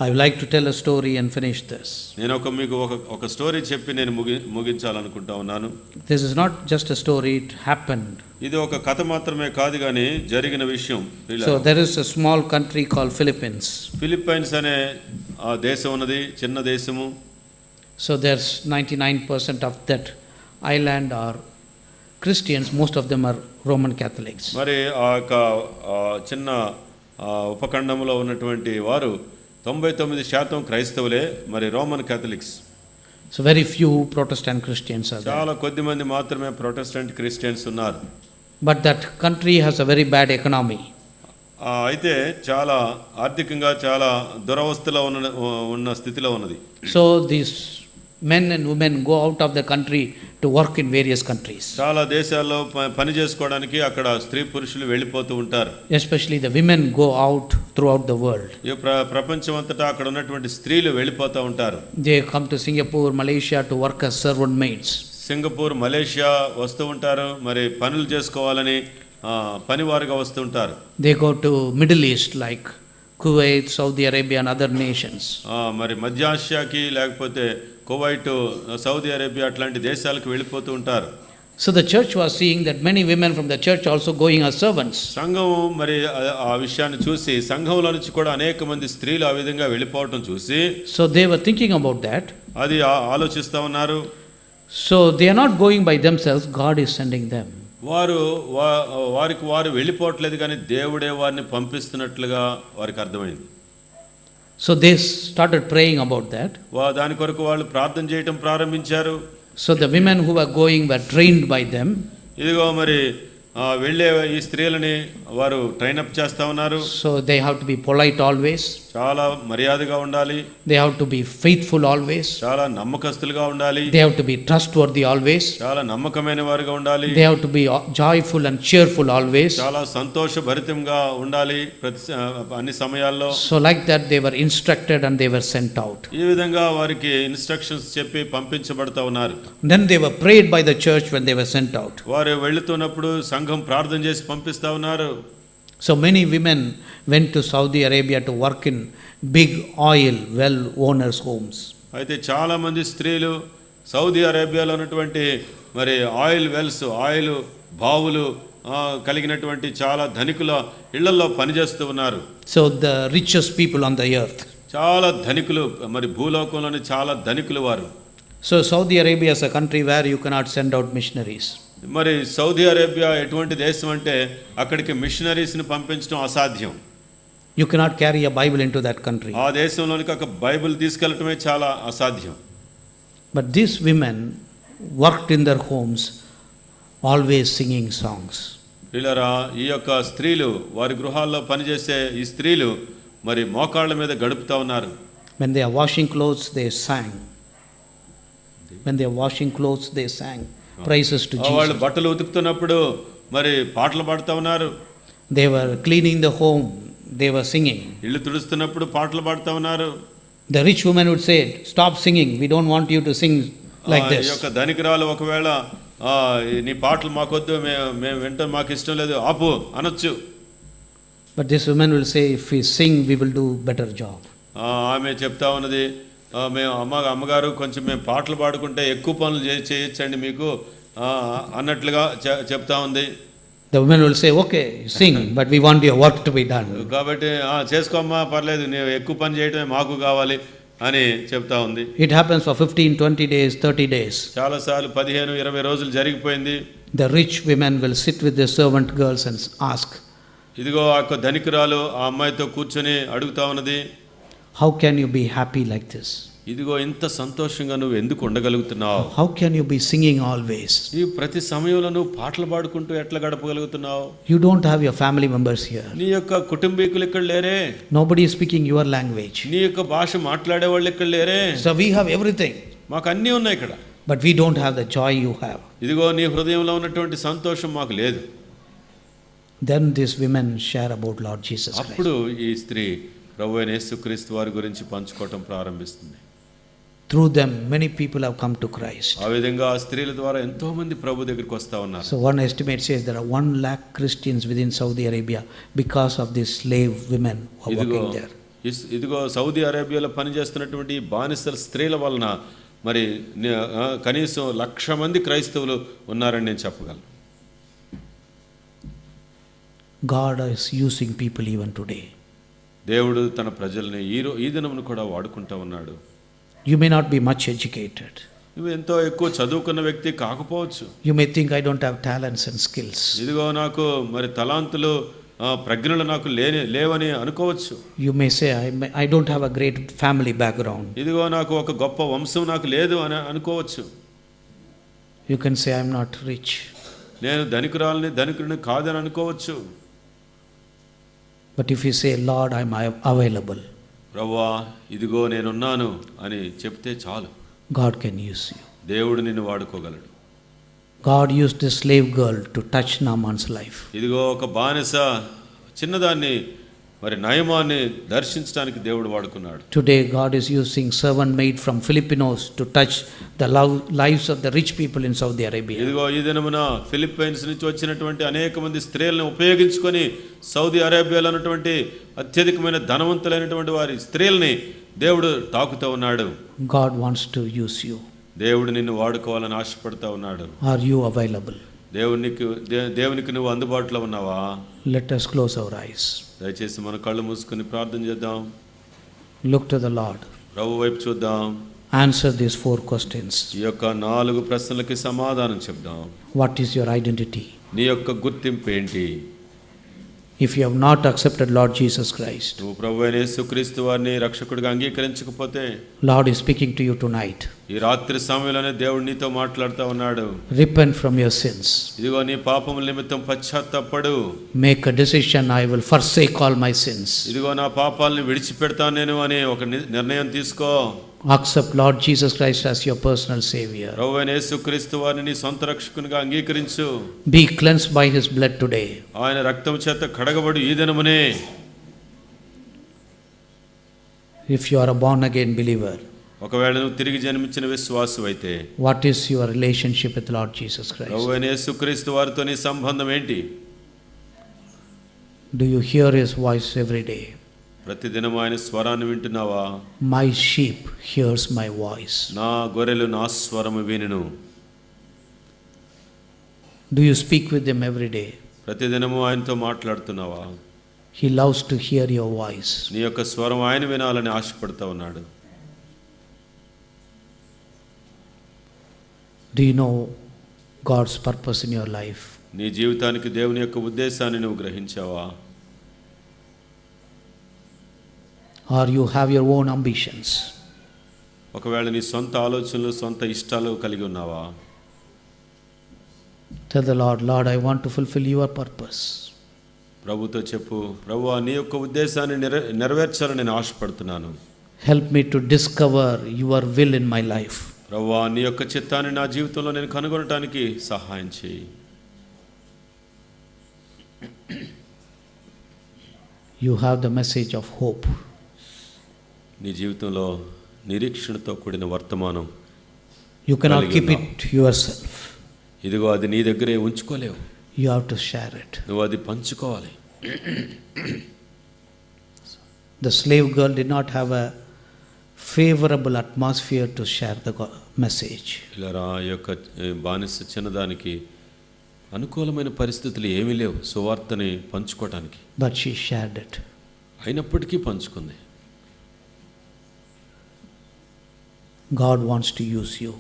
I would like to tell a story and finish this. నేను మీకు ఒక స్టోరీ చెప్పి నేను ముగించాలనుకుంటా ఉన్నాను. This is not just a story, it happened. ఇది ఒక కథ మాత్రమే కాదు గాని జరిగిన విషయం. So there is a small country called Philippines. Philippines అనే ఆ దేశం ఉన్నది, చిన్న దేశము. So there's 99% of that island are Christians, most of them are Roman Catholics. మరి ఆ చిన్న ఉపఖండంలో ఉన్నటువంటి వారు 99% క్రైస్తవులే, మరి Roman Catholics. So very few Protestant Christians are there. చాలా కొద్ది మంది మాత్రమే ప్రొటెస్టెంట్ క్రిస్టియన్స్ ఉన్నారు. But that country has a very bad economy. అయితే చాలా ఆర్థికంగా చాలా దురవస్థలో ఉన్న స్థితిలో ఉన్నది. So these men and women go out of the country to work in various countries. చాలా దేశాల్లో పని చేసుకోవడానికి అక్కడ స్త్రీ పురుషులు వెళ్ళిపోతూ ఉంటారు. Especially the women go out throughout the world. ఈ ప్రపంచం అంతటా అక్కడ ఉన్నటువంటి స్త్రీలు వెళ్ళిపోతూ ఉంటారు. They come to Singapore, Malaysia to work as servant maids. Singapore, Malaysia వస్తూ ఉంటారు, మరి పనులు చేసుకోవాలని పనివారుగా వస్తూ ఉంటారు. They go to Middle East like Kuwait, Saudi Arabia and other nations. మరి మధ్యాసియాకి లేకపోతే కువైట్, సౌదీ అరేబియా అట్లాంటి దేశాలకు వెళ్ళిపోతూ ఉంటారు. So the church was seeing that many women from the church also going as servants. సంఘం మరి ఆ విషయాన్ని చూసి సంఘంలో నుంచి కూడా అనేక మంది స్త్రీలు ఆ విధంగా వెళ్ళిపోవటం చూసి So they were thinking about that. అది ఆలోచిస్తూ ఉన్నారు. So they are not going by themselves, God is sending them. వారికి వారు వెళ్ళిపోవట్లేదు కానీ దేవుడే వారిని పంపిస్తున్నట్లుగా వారికి అర్థమైంది. So they started praying about that. దాని కొరకు వాళ్ళు ప్రార్థన చేయటం ప్రారంభించారు. So the women who were going were trained by them. ఇదిగో మరి వెళ్ళే ఈ స్త్రీలని వారు ట్రైన్ అప్ చేస్తా ఉన్నారు. So they have to be polite always. చాలా మర్యాదగా ఉండాలి. They have to be faithful always. చాలా నమ్మకస్తులుగా ఉండాలి. They have to be trustworthy always. చాలా నమ్మకమైన వారుగా ఉండాలి. They have to be joyful and cheerful always. చాలా సంతోషభరితంగా ఉండాలి అన్ని సమయాల్లో. So like that they were instructed and they were sent out. ఈ విధంగా వారికి ఇన్స్ట్రక్షన్స్ చెప్పి పంపించబడతా ఉన్నారు. Then they were prayed by the church when they were sent out. వారు వెళ్తున్నప్పుడు సంఘం ప్రార్థన చేసి పంపిస్తా ఉన్నారు. So many women went to Saudi Arabia to work in big oil well owners' homes. అయితే చాలా మంది స్త్రీలు సౌదీ అరేబియాలో ఉన్నటువంటి మరి ఆయిల్ వెల్స్, ఆయిల్ బావులు కలిగినటువంటి చాలా ధనికుల ఇళ్లలో పనిచేస్తూ ఉన్నారు. So the richest people on the earth. చాలా ధనికులు, మరి భూలోకంలోని చాలా ధనికులు వారు. So Saudi Arabia is a country where you cannot send out missionaries. మరి సౌదీ అరేబియా ఎటువంటి దేశం అంటే అక్కడికి మిషనరీస్ని పంపించడం అసాధ్యం. You cannot carry a Bible into that country. ఆ దేశంలోనికి ఒక బైబిల్ తీసుకెళ్ళటమే చాలా అసాధ్యం. But these women worked in their homes, always singing songs. పిల్లరా, ఈ యొక్క స్త్రీలు వారి గృహాల్లో పనిచేసే ఈ స్త్రీలు మరి మోకాళ్ళ మీద గడుపుతా ఉన్నారు. When they are washing clothes, they sang. When they are washing clothes, they sang praises to వాళ్ళు Jesus. బట్టలు ఉతుకుతున్నప్పుడు మరి పాటలు పాడుతూ ఉన్నారు. They were cleaning the home, they were singing. ఇల్లు తుడుస్తున్నప్పుడు పాటలు పాడుతూ ఉన్నారు. The rich woman would say, "Stop singing, we don't want you to sing like ఈ this." యొక్క ధనికురాలు ఒకవేళ నీ పాటలు మాకొద్దు, మేము వింటాం, మాకు ఇష్టం లేదు, ఆపు అనొచ్చు. But this woman will say, "If we sing, we will do better job." ఆమె చెప్తా ఉన్నది, మేము అమ్మగారు కొంచెం మేము పాటలు పాడుకుంటే ఎక్కువ పనులు చేయొచ్చండి మీకు అన్నట్లుగా చెప్తా ఉంది. The woman will say, "Okay, sing, but we want your work to be done." కాబట్టి చేసుకోమ్మా, పర్లేదు, నీవు ఎక్కువ పని చేయటమే మాకు కావాలి అని చెప్తా ఉంది. It happens for 15, 20 days, 30 days. చాలాసార్లు 15-20 రోజులు జరిగిపోయింది. The rich women will sit with the servant girls and ask, ఇదిగో ఆ యొక్క ధనికురాలు ఆ అమ్మాయితో కూర్చొని అడుగుతా ఉన్నది, "How can you be happy like this? ఇదిగో ఇంత సంతోషంగా నువ్వు ఎందుకు ఉండగలుగుతున్నావు? How can you be singing always? ఈ ప్రతి సమయంలో నువ్వు పాటలు పాడుకుంటూ ఎట్లా గడపగలుగుతున్నావు? You don't have your family members here. నీ యొక్క కుటుంబీకులు ఇక్కడ లేరే, Nobody is speaking your language. నీ యొక్క భాష మాట్లాడే వాళ్ళు ఇక్కడ లేరే. So we have everything, మాకు అన్నీ ఉన్నాయి ఇక్కడ, but we don't have the joy you have." ఇదిగో నీ హృదయంలో ఉన్నటువంటి సంతోషం మాకు లేదు. Then these women share about Lord Jesus Christ. అప్పుడు ఈ స్త్రీ ప్రభువైన యేసుక్రీస్తు వారి గురించి పంచుకోవటం ప్రారంభిస్తుంది. Through them, many people have come to Christ. ఆ విధంగా ఆ స్త్రీల ద్వారా ఎంతో మంది ప్రభు దగ్గరికి వస్తా ఉన్నారు. So one estimate says there are 1 lakh Christians within Saudi Arabia because of these slave women who are working there. ఇదిగో సౌదీ అరేబియాలో పనిచేస్తున్నటువంటి బానిసల స్త్రీల వలన మరి కనీసం 1,00,000 మంది క్రైస్తవులు ఉన్నారని నేను చెప్పగలను. God is using people even today. దేవుడు తన ప్రజల్ని ఈ దినమును కూడా వాడుకుంటా ఉన్నాడు. You may not be much educated. నువ్వు ఎంతో ఎక్కువ చదువుకున్న వ్యక్తి కాకపోవచ్చు. You may think, "I don't have talents and skills." ఇదిగో నాకు మరి తలాంతులు ప్రజ్ఞలు నాకు లేవని అనుకోవచ్చు. You may say, I don't have a great family background." ఇదిగో నాకు ఒక గొప్ప వంశం నాకు లేదు అని అనుకోవచ్చు. You can say, "I'm not rich." నేను ధనికుడిని కాదని అనుకోవచ్చు. But if you say, "Lord, I'm available," ప్రభువా ఇదిగో నేనున్నాను అని చెప్తే చాలు, God can use you. దేవుడు నిన్ను వాడుకోగలడు. God used this slave girl to touch Naaman's life. ఇదిగో ఒక బానిస చిన్నదాన్ని మరి నయమాన్ని దర్శించడానికి దేవుడు వాడుకున్నాడు. Today God is using servant maid from Filipinos to touch the lives of the rich people in Saudi Arabia. ఇదిగో ఈ దినమున ఫిలిప్పైన్స్ నుంచి వచ్చినటువంటి అనేక మంది స్త్రీలను ఉపయోగించుకొని సౌదీ అరేబియాలో ఉన్నటువంటి అత్యధికమైన ధనవంతులైనటువంటి వారి స్త్రీల్ని దేవుడు తాకుతూ ఉన్నాడు. God wants to use you. దేవుడు నిన్ను వాడుకోవాలని ఆశపడతా ఉన్నాడు. Are you available? దేవునికి నువ్వు అందుబాటులో ఉన్నావా? Let us close our eyes. దయచేసి మన కళ్ళు మూసుకొని ప్రార్థన చేద్దాం. Look to the Lord. ప్రభు వైపు చూద్దాం. Answer these 4 questions. ఈ యొక్క 4 ప్రశ్నలకి సమాధానం చెప్దాం. What is your identity? నీ యొక్క గుర్తింపు ఏంటి? If you have not accepted Lord Jesus Christ, నువ్వు ప్రభువైన యేసుక్రీస్తు వారిని రక్షకుడిగా అంగీకరించకపోతే, Lord is speaking to you tonight. ఈ రాత్రి సమయంలోనే దేవుడు నీతో మాట్లాడుతూ ఉన్నాడు. Repent from your sins. ఇదిగో నీ పాపముల నిమిత్తం పశ్చాత్తాపడు. Make a decision, I will forsake all my sins. ఇదిగో నా పాపాలని విడిచిపెడతాను నేను అని ఒక నిర్ణయం తీసుకో. Accept Lord Jesus Christ as your personal Savior. ప్రభువైన యేసుక్రీస్తు వారిని నీ సొంత రక్షకునిగా అంగీకరించు. Be cleansed by His blood today. ఆయన రక్తం చేత కడగబడు ఈ దినమునే. If you are a born again believer, ఒకవేళ నువ్వు తిరిగి జన్మించిన విశ్వాసం అయితే, what is your relationship with Lord Jesus Christ? ప్రభువైన యేసుక్రీస్తు వారితో నీ సంబంధం ఏంటి? Do you hear his voice every day? ప్రతిదినం ఆయన స్వరాన్ని వింటున్నావా? My sheep hears my voice. నా గొర్రెలు నా స్వరము వినును. Do you speak with him every day? ప్రతిదినము ఆయనతో మాట్లాడుతున్నావా? He loves to hear your voice. నీ యొక్క స్వరం ఆయన వినాలని ఆశపడుతూ ఉన్నాడు. Do you know God's purpose in your life? నీ జీవితానికి దేవుని యొక్క ఉద్దేశాన్ని నువ్వు గ్రహించావా? Or you have your own ambitions? ఒకవేళ నీ సొంత ఆలోచనలు సొంత ఇష్టాలు కలిగి ఉన్నావా? Tell the Lord, Lord, I want to fulfill your purpose. ప్రభుతో చెప్పు, ప్రభువా నీ యొక్క ఉద్దేశాన్ని నెరవేర్చాలని నేను ఆశపడుతున్నాను. Help me to discover your will in my life. ప్రభువా నీ యొక్క చిత్తాన్ని నా జీవితంలో నేను కనుగొనటానికి సహాయం చేయి. You have the message of hope. నీ జీవితంలో నిరీక్షణతో కూడిన వర్తమానం. You cannot keep it yourself. ఇదిగో అది నీ దగ్గరే ఉంచుకోలేవు. You have to share it. నువ్వు అది పంచుకోవాలి. The slave girl did not have a favorable atmosphere to share the message. ఇలా ఆ యొక్క బానిస చిన్నదానికి అనుకూలమైన పరిస్థితులు ఏమీ లేవు సువార్తని పంచుకోవడానికి. But she shared it. అయినప్పటికీ పంచుకుంది. God wants to use you,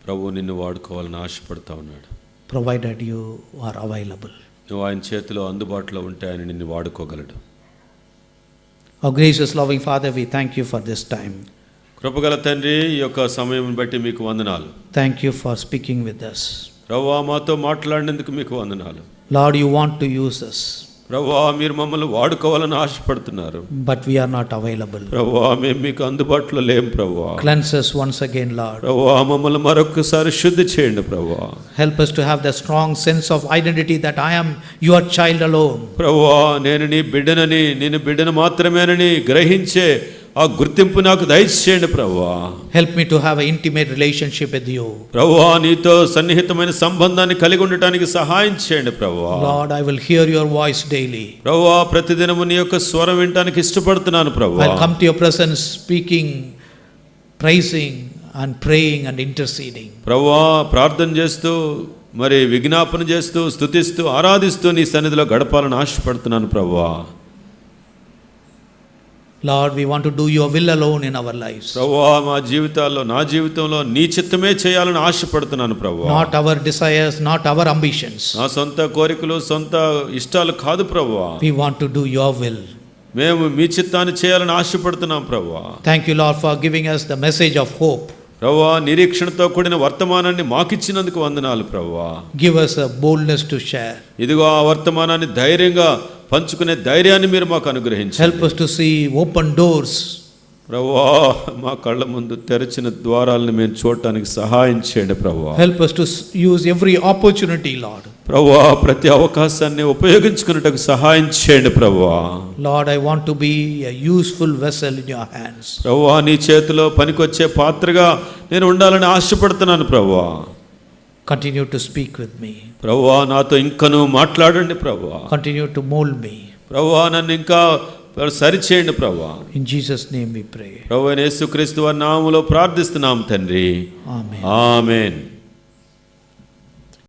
ప్రభు నిన్ను వాడుకోవాలని ఆశపడతా ఉన్నాడు. provided you are available. నువ్వు ఆయన చేతిలో అందుబాటులో ఉంటే ఆయన నిన్ను వాడుకోగలడు. Our gracious loving Father, we thank you for this time. కృపగల తండ్రి, ఈ యొక్క సమయం బట్టి మీకు వందనాలు. Thank you for speaking with us. ప్రభువా మాతో మాట్లాడినందుకు మీకు వందనాలు. Lord, you want to use us, ప్రభువా మీరు మమ్మల్ని వాడుకోవాలని ఆశపడుతున్నారు. but we are not available. ప్రభువా మేము మీకు అందుబాటులో లేం ప్రభువా. Cleanse us once again, Lord. ప్రభువా మమ్మల్ని మరొకసారి శుద్ధి చేయండి ప్రభువా. Help us to have the strong sense of identity that I am your child alone. ప్రభువా నేను నీ బిడ్డనని, నేను బిడ్డను మాత్రమేనని గ్రహించే ఆ గుర్తింపు నాకు దయచేయండి ప్రభువా. Help me to have an intimate relationship with you. ప్రభువా నీతో సన్నిహితమైన సంబంధాన్ని కలిగి ఉండటానికి సహాయం చేయండి ప్రభువా. Lord, I will hear your voice daily. ప్రభువా ప్రతిదినము నీ యొక్క స్వరం వినటానికి ఇష్టపడుతున్నాను ప్రభువా. I'll come to your presence speaking, praising and praying and interceding. ప్రభువా ప్రార్థన చేస్తూ మరి విజ్ఞాపన చేస్తూ స్తుతిస్తూ ఆరాధిస్తూ నీ సన్నిధిలో గడపాలని ఆశపడుతున్నాను ప్రభువా. Lord, we want to do your will alone in our lives. ప్రభువా మా జీవితాల్లో, నా జీవితంలో నీ చిత్తమే చేయాలని ఆశపడుతున్నాను ప్రభువా. Not our desires, not our ambitions. నా సొంత కోరికలు సొంత ఇష్టాలు కాదు ప్రభువా. We want to do your will. మేము మీ చిత్తాన్ని చేయాలని ఆశపడుతున్నాం ప్రభువా. Thank you, Lord, for giving us the message of hope. ప్రభువా నిరీక్షణతో కూడిన వర్తమానాన్ని మాకిచ్చినందుకు వందనాలు ప్రభువా. Give us a boldness to share. ఇదిగో ఆ వర్తమానాన్ని ధైర్యంగా పంచుకునే ధైర్యాన్ని మీరు మాకు అనుగ్రహించండి. Help us to see open doors. ప్రభువా మా కళ్ళ ముందు తెరిచిన ద్వారాలను మేము చూడటానికి సహాయం చేయండి ప్రభువా. Help us to use every opportunity, Lord. ప్రభువా ప్రతి అవకాశాన్ని ఉపయోగించుకున్నట్టుకు సహాయం చేయండి ప్రభువా. Lord, I want to be a useful vessel in your hands. ప్రభువా నీ చేతిలో పనికొచ్చే పాత్రగా నేను ఉండాలని ఆశపడుతున్నాను ప్రభువా. Continue to speak with me. ప్రభువా నాతో ఇంకను మాట్లాడండి ప్రభువా. Continue to mold me. ప్రభువా నన్ను ఇంకా సరిచేయండి ప్రభువా. In Jesus' name we pray. ప్రభువైన యేసుక్రీస్తు వారి నామములో ప్రార్థిస్తున్నాం తండ్రి. Amen. ఆమేన్.